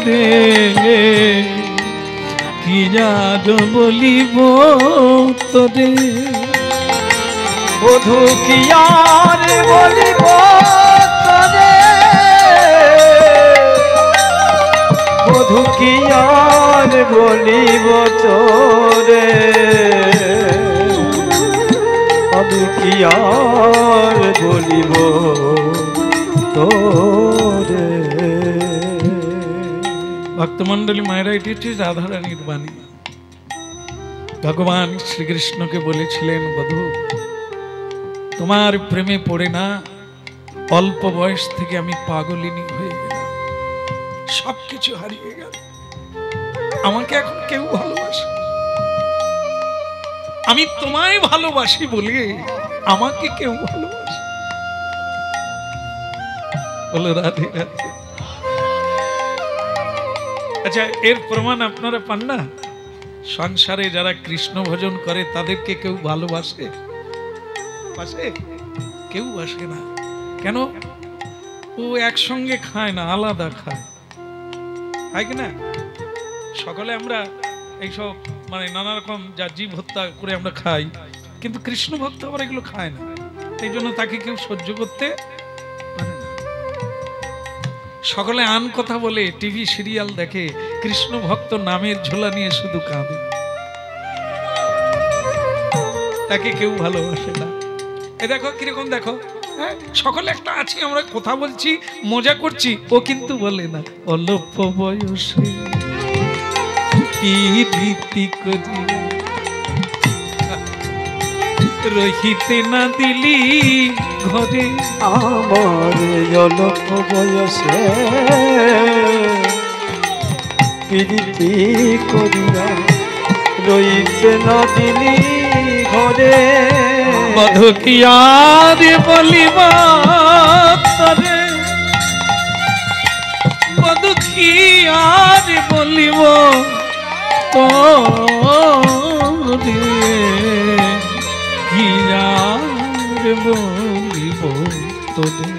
রে কি জান বলিব তোরে বধু কি আর বলিব তোরে বধু কি আর বলিব তোরে আমি কি আর বলিব তোরে ভক্তমন্ডলী মায়েরা এটি হচ্ছে রাধারানীর বাণী। ভগবান শ্রীকৃষ্ণকে বলেছিলেন বধূ তোমার প্রেমে পড়ে না অল্প বয়স থেকে আমি পাগলিনী হয়ে গেলাম, সবকিছু হারিয়ে গেল, আমাকে এখন কেউ ভালোবাসে, আমি তোমায় ভালোবাসি বলে আমাকে কেউ ভালোবাসে। বলো রাধে রাধে। আচ্ছা, এর প্রমাণ আপনারা পান না? সংসারে যারা কৃষ্ণ ভজন করে তাদেরকে কেউ ভালোবাসে? বাসে? কেউ বাসে না। কেন? ও একসঙ্গে খায় না, আলাদা খায়, হয় কি না? সকলে আমরা এইসব মানে নানা রকম যা জীব হত্যা করে আমরা খাই, কিন্তু কৃষ্ণ ভক্ত আবার এগুলো খায় না, এই জন্য তাকে কেউ সহ্য করতে পারে না। সকলে আন কথা বলে, টিভি সিরিয়াল দেখে, কৃষ্ণ ভক্ত নামের ঝোলা নিয়ে শুধু কাঁদে, তাকে কেউ ভালোবাসে না। এ দেখো কিরকম, দেখো হ্যাঁ, সকলে একটা আছি, আমরা কথা বলছি, মজা করছি, ও কিন্তু বলে না অল্প বয়সে রীতি করি রহিতে না দিলি ঘরে আমার অল্প বয়সে প্রীতি করিয়া রইতে না দিলি ঘরে বধূ কি আর বলিব তরে বধূ কি আর বলিব তোরে কি আর বলিব তোরে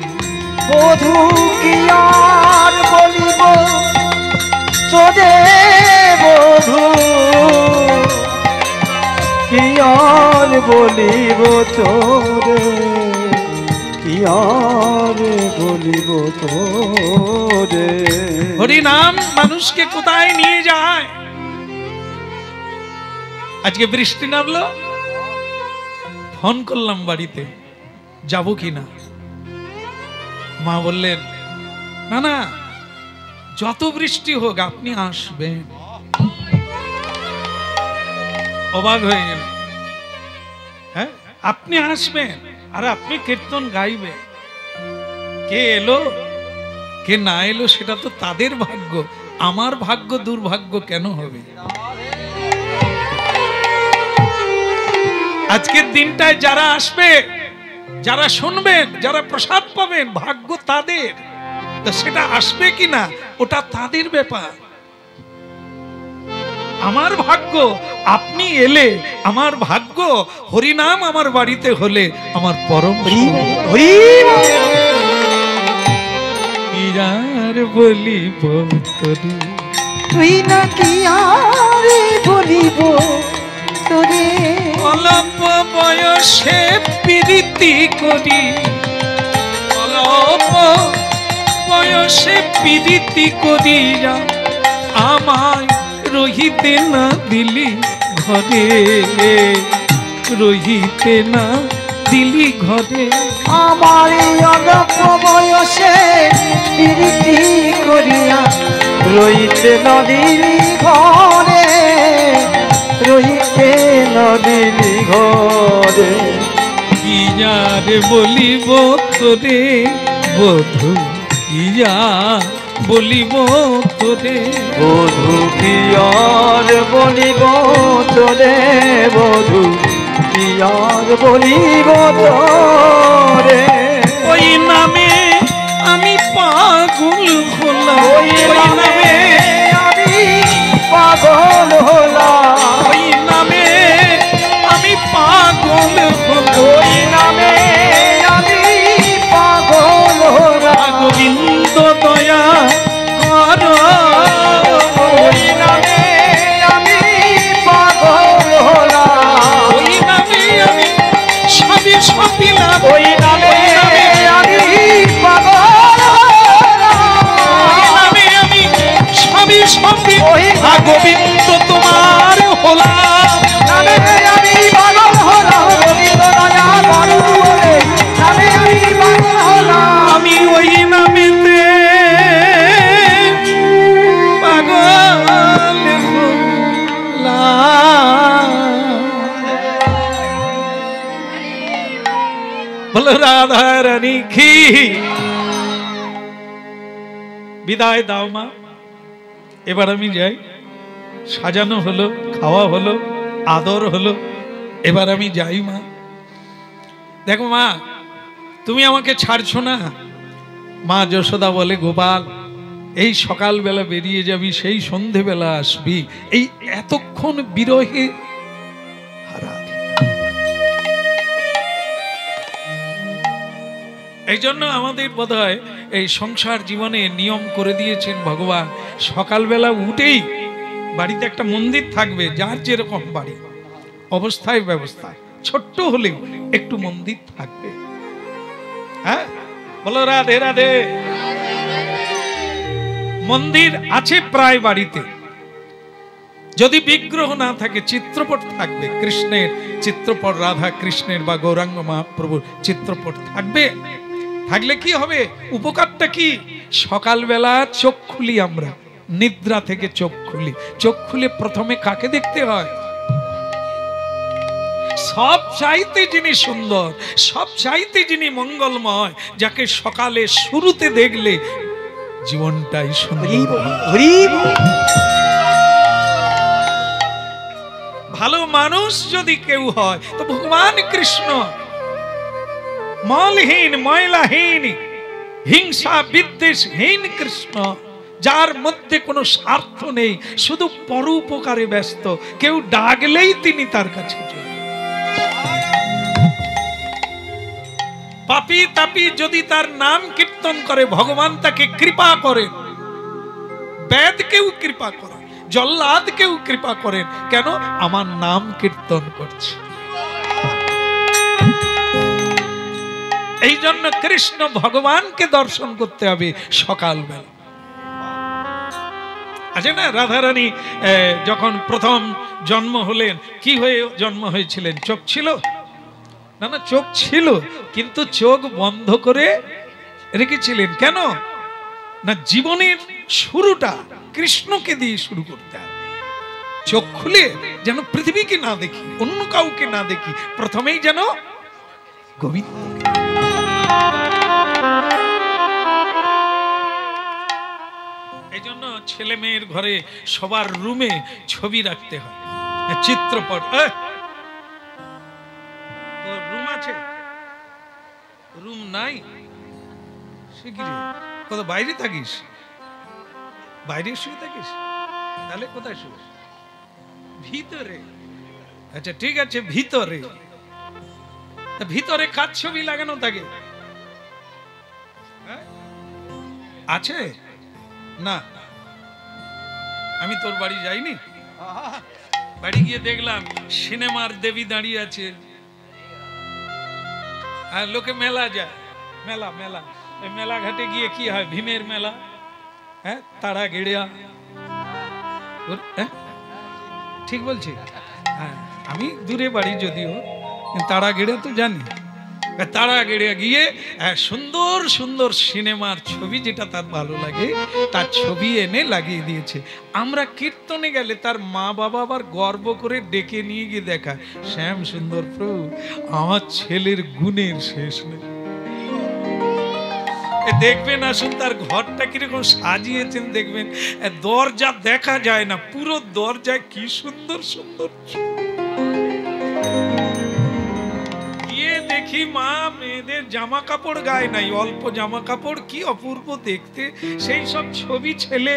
বধূ কি আর বলিব তোরে বধূ কি আর বলিব তোরে কি আর বলিব তোরে। হরি নাম মানুষকে কোথায় নিয়ে যায়? আজকে বৃষ্টি নামলো, ফোন করলাম বাড়িতে, যাব কিনা? মা বললেন না না, যত বৃষ্টি হোক আপনি আসবেন। অবাক হয়ে গেল, হ্যাঁ আপনি আসবেন আর আপনি কীর্তন গাইবেন, কে এলো কে না এলো সেটা তো তাদের ভাগ্য, আমার ভাগ্য দুর্ভাগ্য কেন হবে? আজকের দিনটায় যারা আসবে, যারা শুনবেন, যারা প্রসাদ পাবেন, ভাগ্য তাদের, তো সেটা আসবে কিনা ওটা তাদের ব্যাপার। আমার ভাগ্য আপনি এলে, আমার ভাগ্য হরিনাম আমার বাড়িতে হলে আমার পরম আর বলিব তোরে তুই না কি আর বলিব তোরে অল্প বয়সে প্রীতি করি, অল্প বয়সে প্রীতি করিয়া আমায় রহিতে না দিলি ঘরে, রহিতে না দিলি ঘরে। আমার অল্প বয়সে প্রীতি করিয়া রইতে নদীলি ঘরে রইতে নদীলি ঘরে কি আর বলিব তোরে বধূ, কি আর বলিব তোরে বধূ কি আর বলিব তোরে বধূ কি আর বলিব তোরে। ওই নামে আমি পাগল হলাম, ওই নামে আমি পাগল হলাম, ওই নামে আমি পাগল হলাম, ওই নামে বলো রাধা রানী কি। বিদায় দাও মা, এবার আমি যাই। সাজানো হলো, খাওয়া হলো, আদর হলো, এবার আমি যাই মা। দেখো মা, তুমি আমাকে ছাড়ছো না। মা যশোদা বলে, গোপাল এই সকালবেলা বেরিয়ে যাবি, সেই সন্ধেবেলা আসবি, এই এতক্ষণ বিরহে এই জন্য আমাদের বোধহয় এই সংসার জীবনে নিয়ম করে দিয়েছেন ভগবান, সকালবেলা উঠেই বাড়িতে একটা মন্দির থাকবে, যার যেরকম বাড়ি অবস্থায় ব্যবস্থায় ছোট্ট হলেও একটু মন্দির থাকবে। হ্যাঁ বলো রাধে রাধে। মন্দির আছে প্রায় বাড়িতে, যদি বিগ্রহ না থাকে চিত্রপট থাকবে, কৃষ্ণের চিত্রপট, রাধা কৃষ্ণের বা গৌরাঙ্গ মহাপ্রভুর চিত্রপট থাকবে। থাকলে কি হবে, উপকারটা কি? সকালবেলা চোখ খুলি আমরা, নিদ্রা থেকে চোখ খুলি, চোখ খুলে প্রথমে কাকে দেখতে হয়? সব চাইতে যিনি সুন্দর, সব চাইতে যিনি মঙ্গলময়, যাকে সকালে শুরুতে দেখলে জীবনটাই সুন্দর। ভালো মানুষ যদি কেউ হয় তো ভগবান কৃষ্ণ। মলহীন, ময়লাহীন, হিংসা বিদ্বেষহীন কৃষ্ণ, যার মধ্যে কোনো স্বার্থ নেই, শুধু পরোপকারে ব্যস্ত। কেউ ডাকলেই তিনি তার কাছে যান। পাপী তাপী যদি তার নাম কীর্তন করে, ভগবান তাকে কৃপা করেন। বেদকেও কৃপা করেন, জল্লাদকেও কৃপা করেন। কেন? আমার নাম কীর্তন করছে। এই জন্য কৃষ্ণ ভগবানকে দর্শন করতে হবে সকালবেলা। আছে না, রাধারানী যখন প্রথম জন্ম হলেন, কি হয়ে জন্ম হয়েছিলেন? চোখ ছিল না? না, চোখ ছিল, কিন্তু চোখ বন্ধ করে রেখেছিলেন। কেন না? জীবনের শুরুটা কৃষ্ণকে দিয়ে শুরু করতে হবে। চোখ খুলে যেন পৃথিবীকে না দেখি, অন্য কাউকে না দেখি, প্রথমেই যেন গোবিন্দ। এই জন্য ছেলে মেয়ের ঘরে সবার রুমে ছবি রাখতে হয়, চিত্রপট। রুম আছে? রুম নাই? কত বাইরে থাকিস? বাইরে শুয়ে থাকিস? তাহলে কোথায় শুয়ে? ভিতরে। আচ্ছা ঠিক আছে, ভিতরে। ভিতরে কার ছবি লাগানো থাকে? আছে না? আমি তোর বাড়ি যাইনি, বাড়ি গিয়ে দেখলাম সিনেমার দেবী দাঁড়িয়ে আছে। আর লোকে মেলা যায়, মেলা মেলা মেলা ঘাটে গিয়ে কি হয়? ভীমের মেলা, হ্যাঁ, তারা গেড়িয়া, ঠিক বলছি? হ্যাঁ, আমি দূরে বাড়ি যদিও, তারা গেড়ে তো জানি। তারা গেড়ে গিয়ে সুন্দর সুন্দর সিনেমার ছবি, যেটা তার ভালো লাগে, তার ছবি এনে লাগিয়ে দিয়েছে। আমরা কীর্তনে গেলে তার মা বাবা আবার গর্ব করে ডেকে নিয়ে গিয়ে দেখায়, শ্যাম সুন্দর প্রভু, আমার ছেলের গুণের শেষ নেই। দেখবেন, আসুন তার ঘরটা কিরকম সাজিয়েছেন দেখবেন। দরজা দেখা যায় না, পুরো দরজায় কি সুন্দর সুন্দর। গিয়ে দেখি মা মেয়েদের জামা কাপড় গায়ে নাই, অল্প জামা কাপড়, কি অপূর্ব দেখতে। সেই সব ছবি ছেলে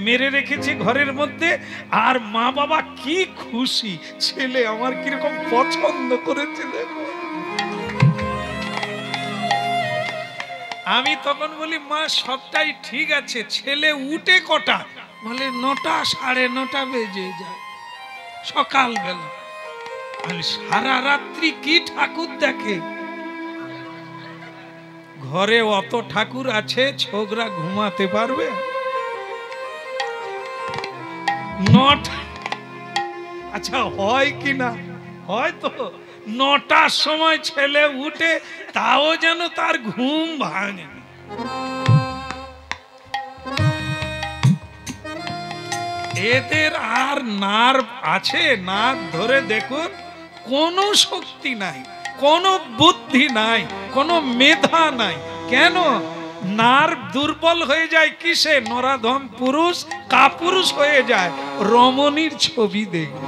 মেরে রেখেছে ঘরের মধ্যে। আর মা বাবা কি খুশি, ছেলে আমার কিরকম পছন্দ করেছে দেখো। আমি তখন বলি, মা সবটাই ঠিক আছে, ছেলে উঠে কটা? বলে 9টা, 9:30 বেজে যায় সকালবেলা। সারা রাত্রি কি ঠাকুর দেখে? ঘরে অত ঠাকুর আছে, ছোকরা ঘুমাতে পারবে? 9টা, আচ্ছা হয় কি না? হয়তো 9টার সময় ছেলে উঠে, তাও যেন তার ঘুম ভাঙে। এদের আর নার্ভ আছে? নার্ভ ধরে দেখুন, কোনো শক্তি নাই, কোনো বুদ্ধি নাই, কোনো মেধা নাই। কেন? নার্ভ দুর্বল হয়ে যায় কিসে? নরাধম পুরুষ কাপুরুষ হয়ে যায় রমণীর ছবি দেখে।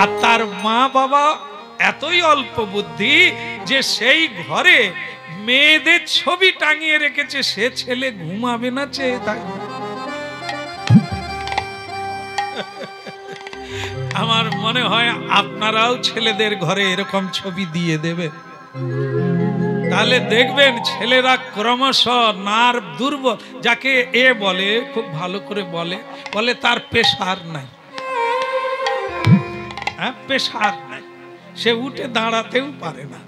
আর তার মা বাবা এতই অল্প বুদ্ধি যে সেই ঘরে মেয়েদের ছবি টাঙিয়ে রেখেছে, সে ছেলে ঘুমাবে না চেয়ে থাকবে। আমার মনে হয় আপনারাও ছেলেদের ঘরে এরকম ছবি দিয়ে দেবে, তাহলে দেখবেন ছেলেরা ক্রমশ নার্ভ দুর্বল, যাকে এ বলে খুব ভালো করে বলে তার প্রেসার নাই, হ্যাঁ প্রেসার নাই, সে উঠে দাঁড়াতেও পারে না।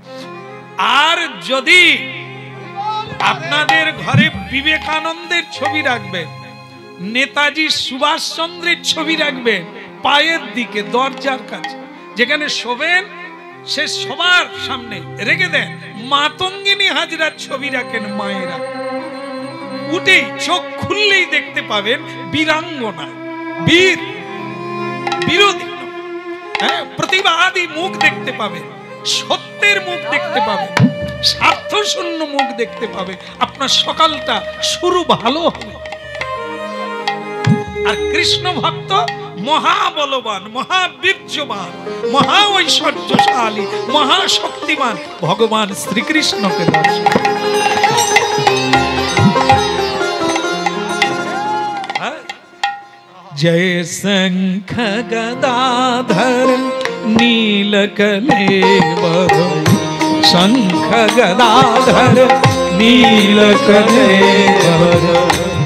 আর যদি আপনাদের ঘরে বিবেকানন্দের ছবি রাখবেন, নেতাজি সুভাষচন্দ্রের ছবি রাখবেন পায়ের দিকে দরজার কাছে, যেখানে শোবেন সে সবার সামনে রেখে দেন। মাতঙ্গিনী হাজরার ছবি রাখেন মায়েরা, উঠেই চোখ খুললেই দেখতে পাবেন বীরাঙ্গনা, বীর বিরোধী, হ্যাঁ প্রতিবাদী মুখ দেখতে পাবেন, সত্যের মুখ দেখতে পাবেন, স্বার্থ শূন্য মুখ দেখতে পাবে। আপনার সকালটা শুরু ভালো হবে। আর কৃষ্ণ ভক্ত মহাবলবান, মহাবীর্যবান, মহা ঐশ্বর্যশালী, মহাশক্তিমান ভগবান শ্রীকৃষ্ণকে দর্শন। जय शंख गदाधर नीलकलेवर, शंख गदाधर नीलकलेवर,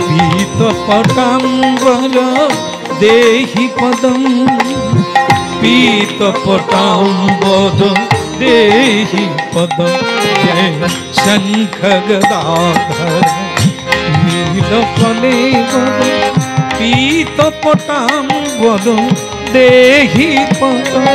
पीत पटांबर देहि पदम, पीत पटांबर देहि पदम। जय शंख गदाधर नीलकलेवर, पीत पटांबर देहि पदम।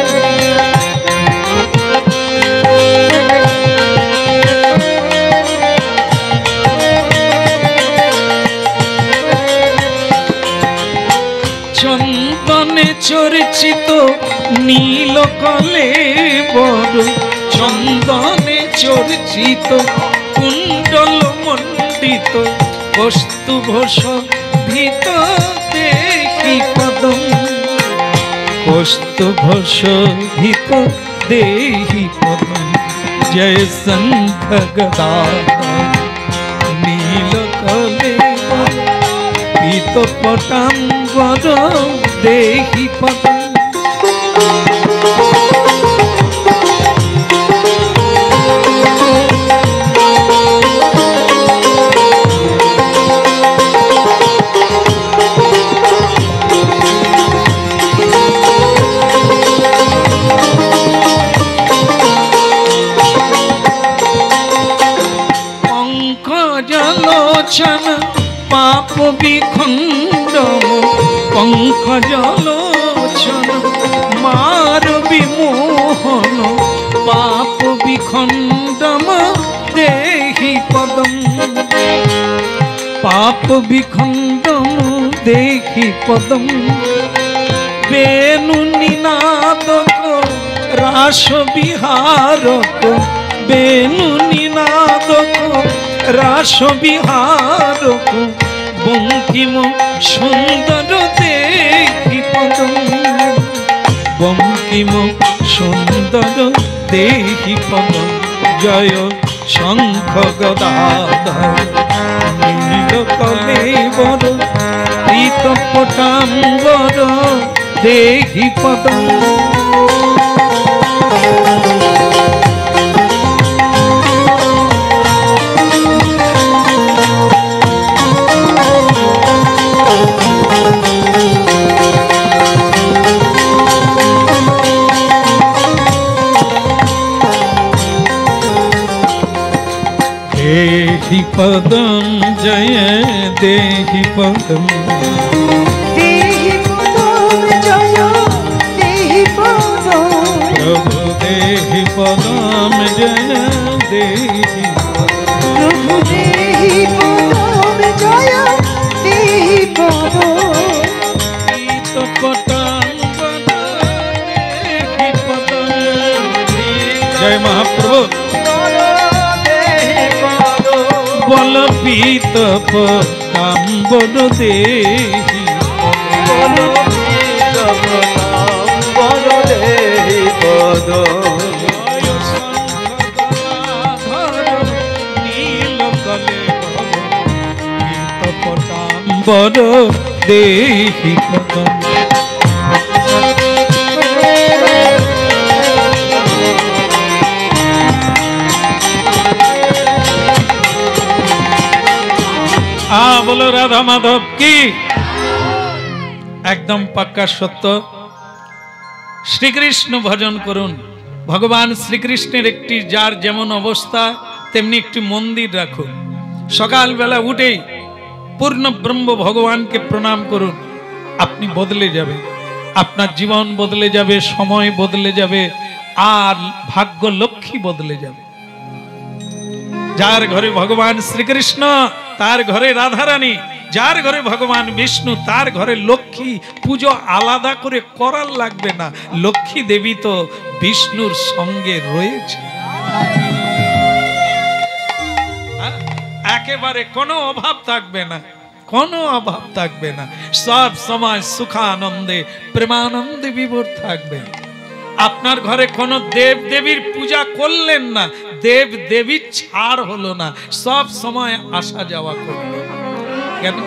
चंदने चर्चित नीलकलेवर, चंदने चर्चित कुंडल मंडित, कस्तुभष भीत देहि पदम, कस्तुभष भीत देहि पदम। जय शंख गदाधर नीलकलेवर, पीत पटांबर देहि पदम। पंकजलोचन पाप विखंडम, पंकजलोचन मार विमोहन, पाप विखंडम देहि पदम, पाप विखंडम देहि पदम। वेणु निनादक रास विहारक, वेणु निनादक रास विहारक, बंकिम सुंदर देहि पदम, बंकिम सुंदर देहि पदम। जय शंख गदाधर नीलकलेवर, पीत पटांबर देहि पदम। देहि पदम जय देहि पदम, देहि पदम जय देहि पदम, प्रभु देहि पदम जय देहि पदम, प्रभु देहि पदम जय देहि पदम। पीत पटांबर देहि पदम, জয় মহাপ্রভু। বল পিত পদাম্বর দেহি, বড় দেহি পদম। বলো রাধা মাধব কি, একদম পাক্কা সত্য। শ্রীকৃষ্ণ ভজন করুন। ভগবান শ্রীকৃষ্ণের একটি যার যেমন অবস্থা তেমনি একটি মন্দির রাখুন। সকালবেলা উঠেই পূর্ণ ব্রহ্ম ভগবানকে প্রণাম করুন। আপনি বদলে যাবে, আপনার জীবন বদলে যাবে, সময় বদলে যাবে, আর ভাগ্য লক্ষ্মী বদলে যাবে। যার ঘরে ভগবান শ্রীকৃষ্ণ তার ঘরে রাধারানী, যার ঘরে ভগবান বিষ্ণু তার ঘরে লক্ষ্মী। পুজো আলাদা করে করার লাগবে না, লক্ষ্মী দেবী তো বিষ্ণুর সঙ্গে রয়েছে। একেবারে কোনো অভাব থাকবে না, কোনো অভাব থাকবে না। সব সময় সুখানন্দে প্রেমানন্দে বিভোর থাকবে। আপনার ঘরে কোনো দেব দেবীর পূজা করলেন না, দেব দেবীর ছাড় হলো না, সব সময় আসা যাওয়া করলেন। কেন?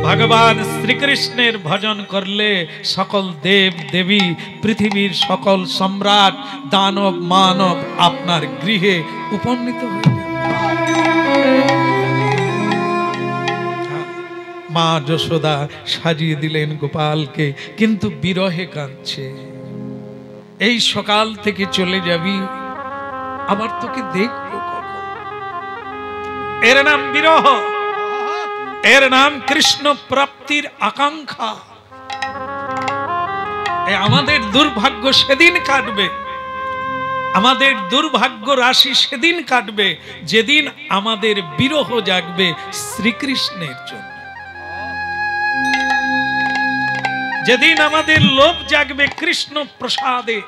ভগবান শ্রীকৃষ্ণের ভজন করলে সকল দেব দেবী, পৃথিবীর সকল সম্রাট, দানব মানব আপনার গৃহে উপনীত হয়ে যাবে। মা যশোদা সাজিয়ে দিলেন গোপালকে, কিন্তু বিরহে কাঁদছে। এই সকাল থেকে চলে যাবি, আবার তোকে দেখবো কখন? এর নাম বিরহ, এর নাম কৃষ্ণ প্রাপ্তির আকাঙ্ক্ষা। আমাদের দুর্ভাগ্য সেদিন কাটবে, আমাদের দুর্ভাগ্য রাশি সেদিন কাটবে যেদিন আমাদের বিরহ জাগবে শ্রীকৃষ্ণের জন্য। যেদিন আমাদের লোভ জাগবে কৃষ্ণ প্রসাদে,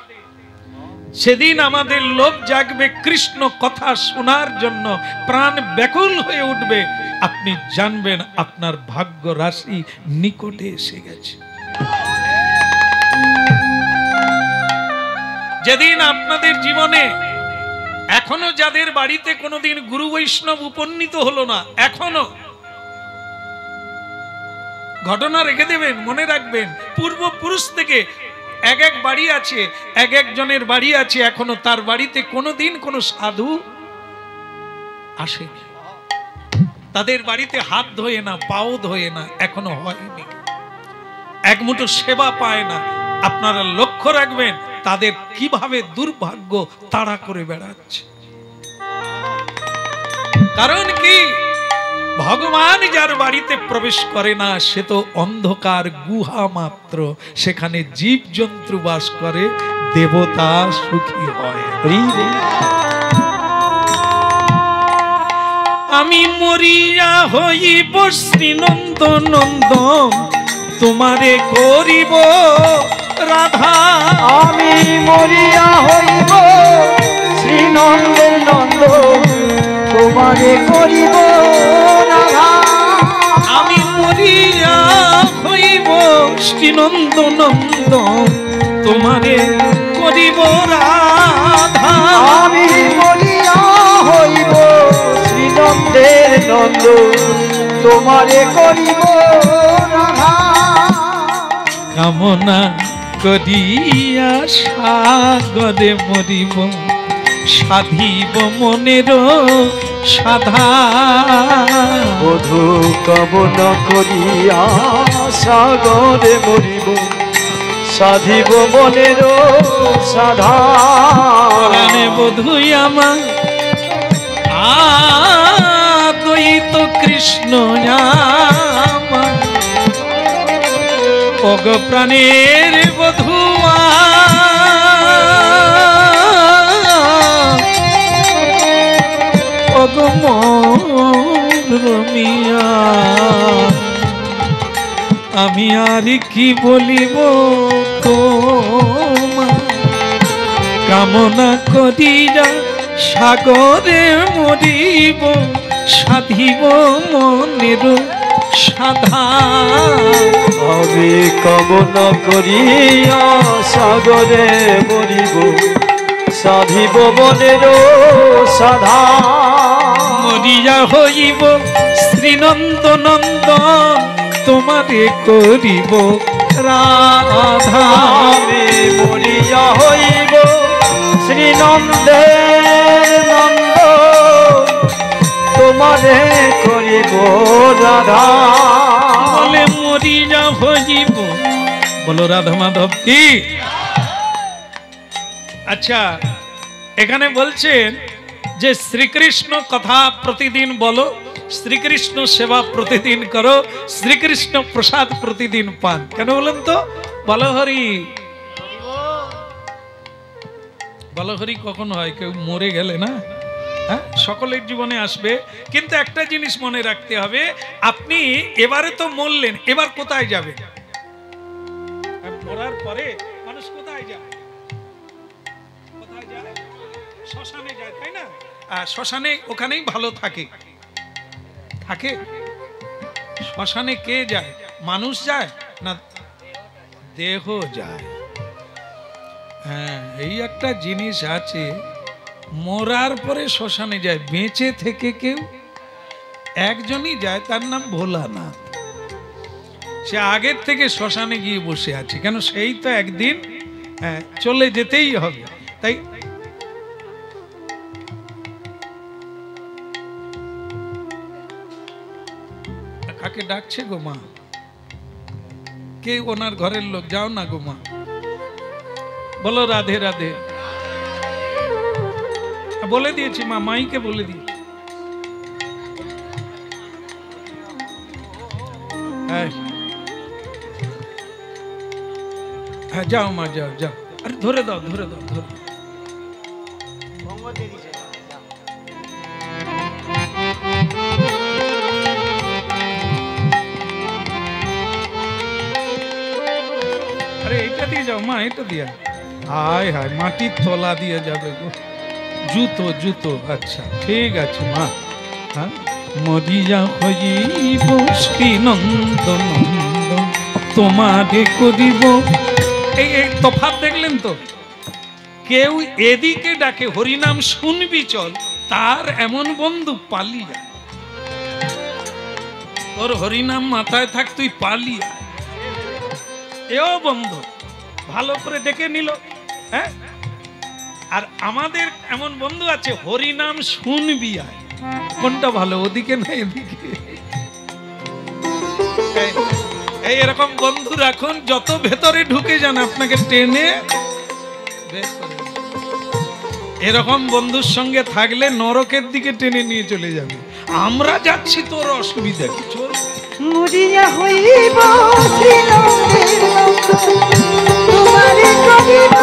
সেদিন আমাদের লোভ জাগবে কৃষ্ণ কথা শোনার জন্য, প্রাণ ব্যাকুল হয়ে উঠবে। আপনি জানবেন আপনার ভাগ্য রাশি নিকটে এসে গেছে। যেদিন আপনাদের জীবনে এখনো যাদের বাড়িতে কোনোদিন গুরু বৈষ্ণব উপনীত হলো না, এখনো ঘটনা রেখে দেবেন, মনে রাখবেন পূর্বপুরুষ থেকে এক এক বাড়ি আছে, এক একজনের বাড়ি আছে, এখনো তার বাড়িতে কোনোদিন কোনো সাধু আসেনি। তাদের বাড়িতে হাত ধোয়ে না, পাও ধোয়ে না, এখনো হয়নি। এক মুঠো সেবা পায় না। আপনারা লক্ষ্য রাখবেন তাদের কিভাবে দুর্ভাগ্য তাড়া করে বেড়াচ্ছে। কারণ কি? ভগবান যার বাড়িতে প্রবেশ করে না সে তো অন্ধকার গুহা মাত্র, সেখানে জীব জন্তু বাস করে, দেবতা সুখী হয়। আমি মরিয়া হইব শ্রীনন্দ নন্দন, তোমারে করিব রাধা। আমি মরিয়া হইব শ্রীনন্দের নন্দন, তোমারে করিব রাধা। আমি মরিয়া হইব শ্রীনন্দ নন্দন, তোমারে করিব রাধা। আমি মরিয়া হইব শ্রীনন্দের নন্দন, তোমারে করিব রাধা। কামনা করিয়া সাগরে মরিব, সাধিব মনের সাধা। বধূ কামনা করিয়া সাগরে মরিব, সাধিব মনের সাধা। বধূ আমার আদ্বৈত কৃষ্ণ আমার, অগ প্রাণের বধুয়া। অগ রমিয়া, আমি আর কি বলিব তোমার? কামনা করিয়া সাগরে মরিব সাধিব মনের সাধা আমি কামনা করিয়া সাগরে মরিব সাধিব মনের সাধা মরিয়া হইব শ্রীনন্দ নন্দন তোমারে করিব রাধা আমি মরিয়া হইব শ্রীনন্দের নন্দ তোমারে করিব রাধা বলে মরিয়া হইব। বলো রাধা মাধব কি? আচ্ছা, এখানে বলছেন যে শ্রীকৃষ্ণ কথা প্রতিদিন বলো, শ্রীকৃষ্ণ সেবা প্রতিদিন করো, শ্রীকৃষ্ণ প্রসাদ প্রতিদিন পান। কেন বলেন তো? বলো হরি। বলো হরি কখন হয়? কেউ মরে গেলে না? হ্যাঁ, সকলের জীবনে আসবে, কিন্তু একটা জিনিস মনে রাখতে হবে, আপনি এবারে তো মরলেন, এবার কোথায় যাবে? মরার পরে মানুষ কোথায় যায়? কোথায় যায়? শ্মশানে যায়, তাই না? আর শ্মশানে ওখানেই ভালো থাকে। থাকে? শ্মশানে কে যায়? মানুষ যায় না দেহ যায়? হ্যাঁ, এই একটা জিনিস আছে, মরার পরে শ্মশানে যায়, বেঁচে থেকে কেউ একজনই যায়, তার নাম ভোলানাথ। সে আগের থেকে শ্মশানে গিয়ে বসে আছে, কেন সেই তো একদিন চলে যেতেই হবে। তাই কাকে ডাকছে গো মা? কে ওনার ঘরের লোক? যাও না গো মা, বলো রাধে রাধে। বলে দিয়েছি মা, মাইকে বলে দিই। হ্যাঁ যাও মা, যাও যাও। আরে ধরে দাও, ধরে দাও, ধরে। আরে এইটা দিয়ে যাও মা, এটা দিয়ে। হায় হায়, মাটির তলা দিয়ে যাবে গো, জুতো জুতো। আচ্ছা ঠিক আছে মা। হ্যাঁ, মরিয়া হইব শ্রীনন্দ নন্দন তোমারে করিব। এই তফাৎ দেখলেন তো? কেউ এদিকে ডাকে হরিনাম শুনবি চল, তার এমন বন্ধু পালিয়া। তোর হরিনাম মাথায় থাক, তুই পালিয়া। এও বন্ধু ভালো করে দেখে নিল। হ্যাঁ, আর আমাদের এমন বন্ধু আছে হরিনাম শুনবি আয়। কোনটা ভালো, ওদিকে না এদিকে? এই এরকম বন্ধু রাখুন, যত ভেতরে ঢুকে যান আপনাকে টেনে বের করে। এরকম বন্ধুর সঙ্গে থাকলে নরকের দিকে টেনে নিয়ে চলে যাবে। আমরা যাচ্ছি, তোর অসুবিধা কি? চল। মরিয়া হইব শ্রীনন্দের নন্দন তোমারে করিব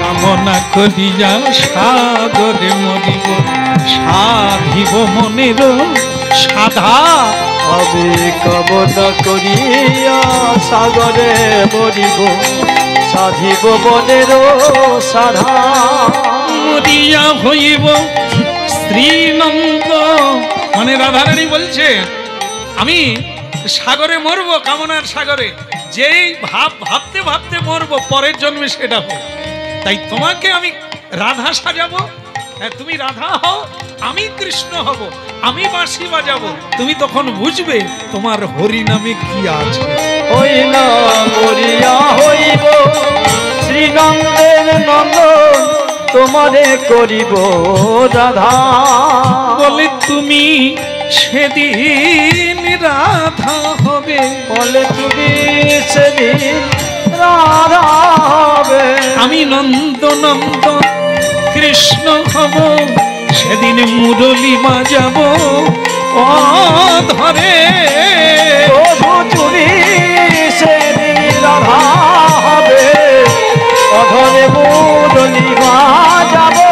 কামনা করিয়া সাগরে মরিব সাধিব মনের সাধা। আমি কামনা করিয়া সাগরে মরিব সাধিব মনের সাধা। মরিয়া হইব শ্রীনন্দ, মানে রাধারানী বলছে আমি সাগরে মরবো, কামনার সাগরে। যেই ভাবতে ভাবতে মরবো, পরের জন্মে সেটা হোক। তাই তোমাকে আমি রাধা সাজাবো, তুমি রাধা হও, আমি কৃষ্ণ হব, আমি বাঁশি বাজাবো। তুমি তখন বুঝবে তোমার হরি নামে কি আছে। ওই না মরিয়া হইব শ্রীনন্দের নন্দন তোমারে করিব রাধা। বলে তুমি সেদিন রাধা হবে, বলে তুমি সেদিন রাধা হবে। আমি নন্দ নন্দন কৃষ্ণ হব, সেদিন মুরলি বাজাবো ও ধরে। তুমি সেদিন রাধা হবে, অধরে মুরলি বাজাবো।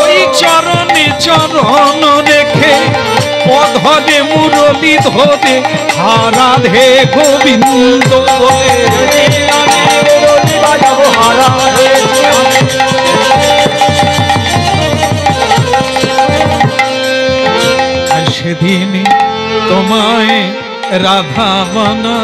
ওই চরণে চরণ রেখে পধরে মুরলি ধরে রাধে গোবিন্দ বলে আমি মুরলি বাজাবো, সেদিনই তোমায় রাধা বানা।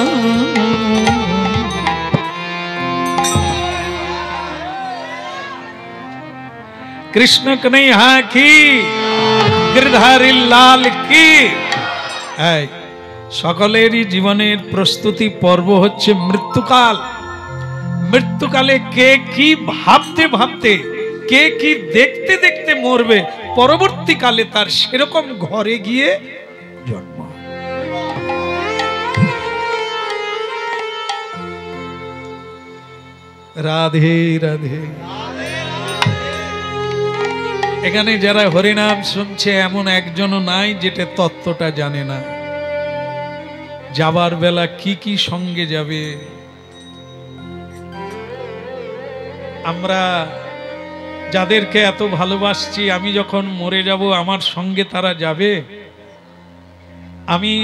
কৃষ্ণ কনৈয়া কি, গিরধারী লাল কি। সকলেরই জীবনের প্রস্তুতি পর্ব হচ্ছে মৃত্যুকাল। মৃত্যুকালে কে কি ভাবতে ভাবতে, কে কি দেখতে দেখতে মরবে, পরবর্তীকালে তার সেরকম ঘরে গিয়ে জন্ম। রাধে রাধে। এখানে যারা হরিনাম শুনছে এমন একজনও নাই যেটা তত্ত্বটা জানে না। যাবার বেলা কি কি সঙ্গে যাবে। আমরা যাদেরকে এত ভালোবাসছি, আমি যখন মরে যাব আমার সঙ্গে তারা যাবে। আমি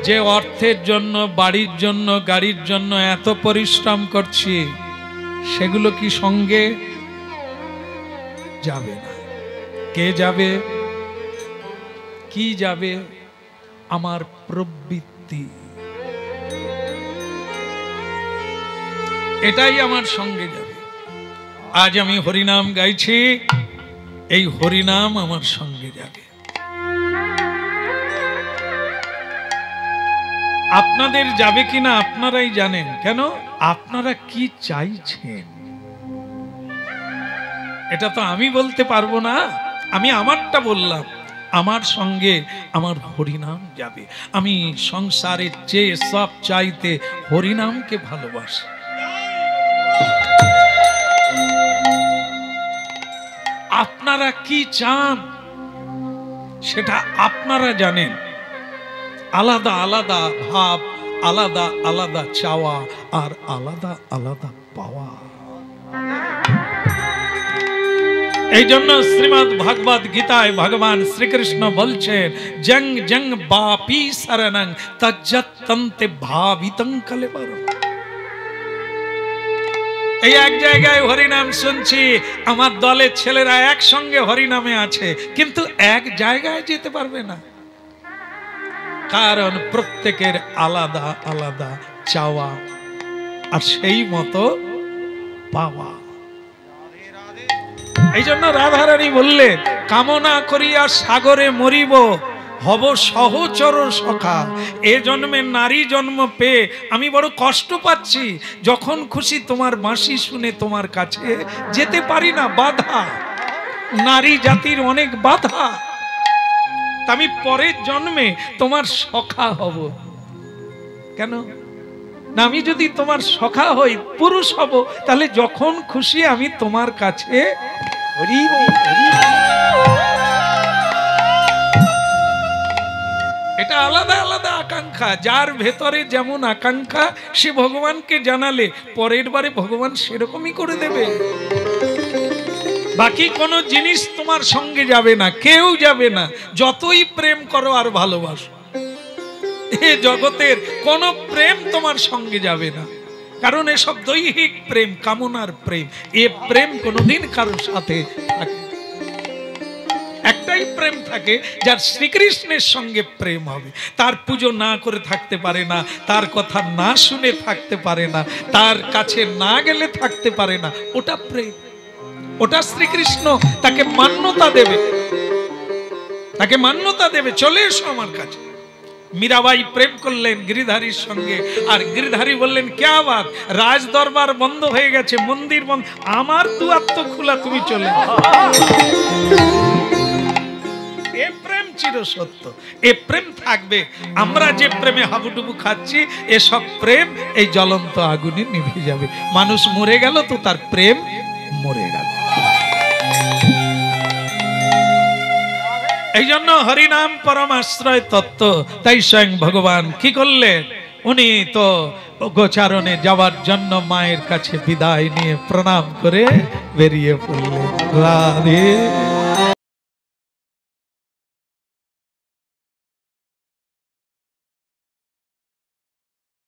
যে অর্থের জন্য, বাড়ির জন্য, গাড়ির জন্য এত পরিশ্রম করছি, সেগুলো কি সঙ্গে যাবে না। কে যাবে, কি যাবে? আমার প্রবৃত্তি, এটাই আমার সঙ্গে যাবে। আজ আমি হরিনাম গাইছি, এই হরিনাম আমার সঙ্গে যাবে। আপনাদের যাবে কিনা আপনারাই জানেন। কেন? আপনারা কি চাইছেন এটা তো আমি বলতে পারবো না। আমি আমারটা বললাম, আমার সঙ্গে আমার হরিনাম যাবে। আমি সংসারের চেয়ে সব চাইতে হরিনামকে ভালোবাসি। আপনারা কি চান সেটা আপনারা জানেন। আলাদা আলাদা ভাব, আলাদা আলাদা চাওয়া, আর আলাদা আলাদা পাওয়া। এই জন্য শ্রীমদ্ ভাগবত গীতায় ভগবান শ্রীকৃষ্ণ বলছেন, জং জং বাপি শরণং তজ্জতন্তে ভাবিতং কলেবরম। এই এক জায়গায় হরিনাম শুনছি, আমার দলের ছেলেরা একসঙ্গে হরিনামে আছে, কিন্তু এক জায়গায় যেতে পারবে না। কারণ প্রত্যেকের আলাদা আলাদা চাওয়া, আর সেই মতো পাওয়া। এই জন্য রাধারানী বললেন, কামনা করিয়া সাগরে মরিব, হব সহচর সখা। এ জন্মে নারী জন্ম পেয়ে আমি বড় কষ্ট পাচ্ছি। যখন খুশি তোমার বাঁশি শুনে তোমার কাছে যেতে পারি না, বাধা। নারী জাতির অনেক বাধা। আমি পরের জন্মে তোমার সখা হব। কেন না? আমি যদি তোমার সখা হই, পুরুষ হব, তাহলে যখন খুশি আমি তোমার কাছে এটা আলাদা আলাদা আকাঙ্ক্ষা। যার ভেতরে যেমন আকাঙ্ক্ষা, সে ভগবানকে জানালে পরের বারে ভগবান সেরকমই করে দেবে। বাকি কোনো জিনিস তোমার সঙ্গে যাবে না, কেউ যাবে না, যতই প্রেম করো আর ভালোবাসো। এ জগতের কোনো প্রেম তোমার সঙ্গে যাবে না। কারণ এসব দৈহিক প্রেম, কামনার প্রেম, এ প্রেম কোনোদিন কারোর সাথে থাকে। একটাই প্রেম থাকে, যার শ্রীকৃষ্ণের সঙ্গে প্রেম হবে। তার পুজো না করে থাকতে পারে না, তার কথা না শুনে থাকতে পারে না, তার কাছে না গেলে থাকতে পারে না। ওটা প্রেম, ওটা শ্রীকৃষ্ণ তাকে মান্যতা দেবে, তাকে মান্যতা দেবে। চলে এসো আমার কাছে। মীরাবাই প্রেম করলেন গিরিধারীর সঙ্গে, আর গিরিধারী বললেন, ক্যা বাত, রাজ দরবার বন্ধ হয়ে গেছে, মন্দির বন্ধ, আমার দুয়ার তো খোলা, তুমি চলে। এ প্রেম চির সত্য, এ প্রেম থাকবে। আমরা যে প্রেমে হাবুডুবু খাচ্ছি, এসব প্রেম এই জ্বলন্ত আগুনে নিভে যাবে। মানুষ মরে গেল তো তার প্রেম মরে গেল। এই জন্য হরিনাম পরম আশ্রয় তত্ত্ব। তাই স্বয়ং ভগবান কি করলেন? উনি তো গোচারণে যাওয়ার জন্য মায়ের কাছে বিদায় নিয়ে প্রণাম করে বেরিয়ে পড়লেন। রাধে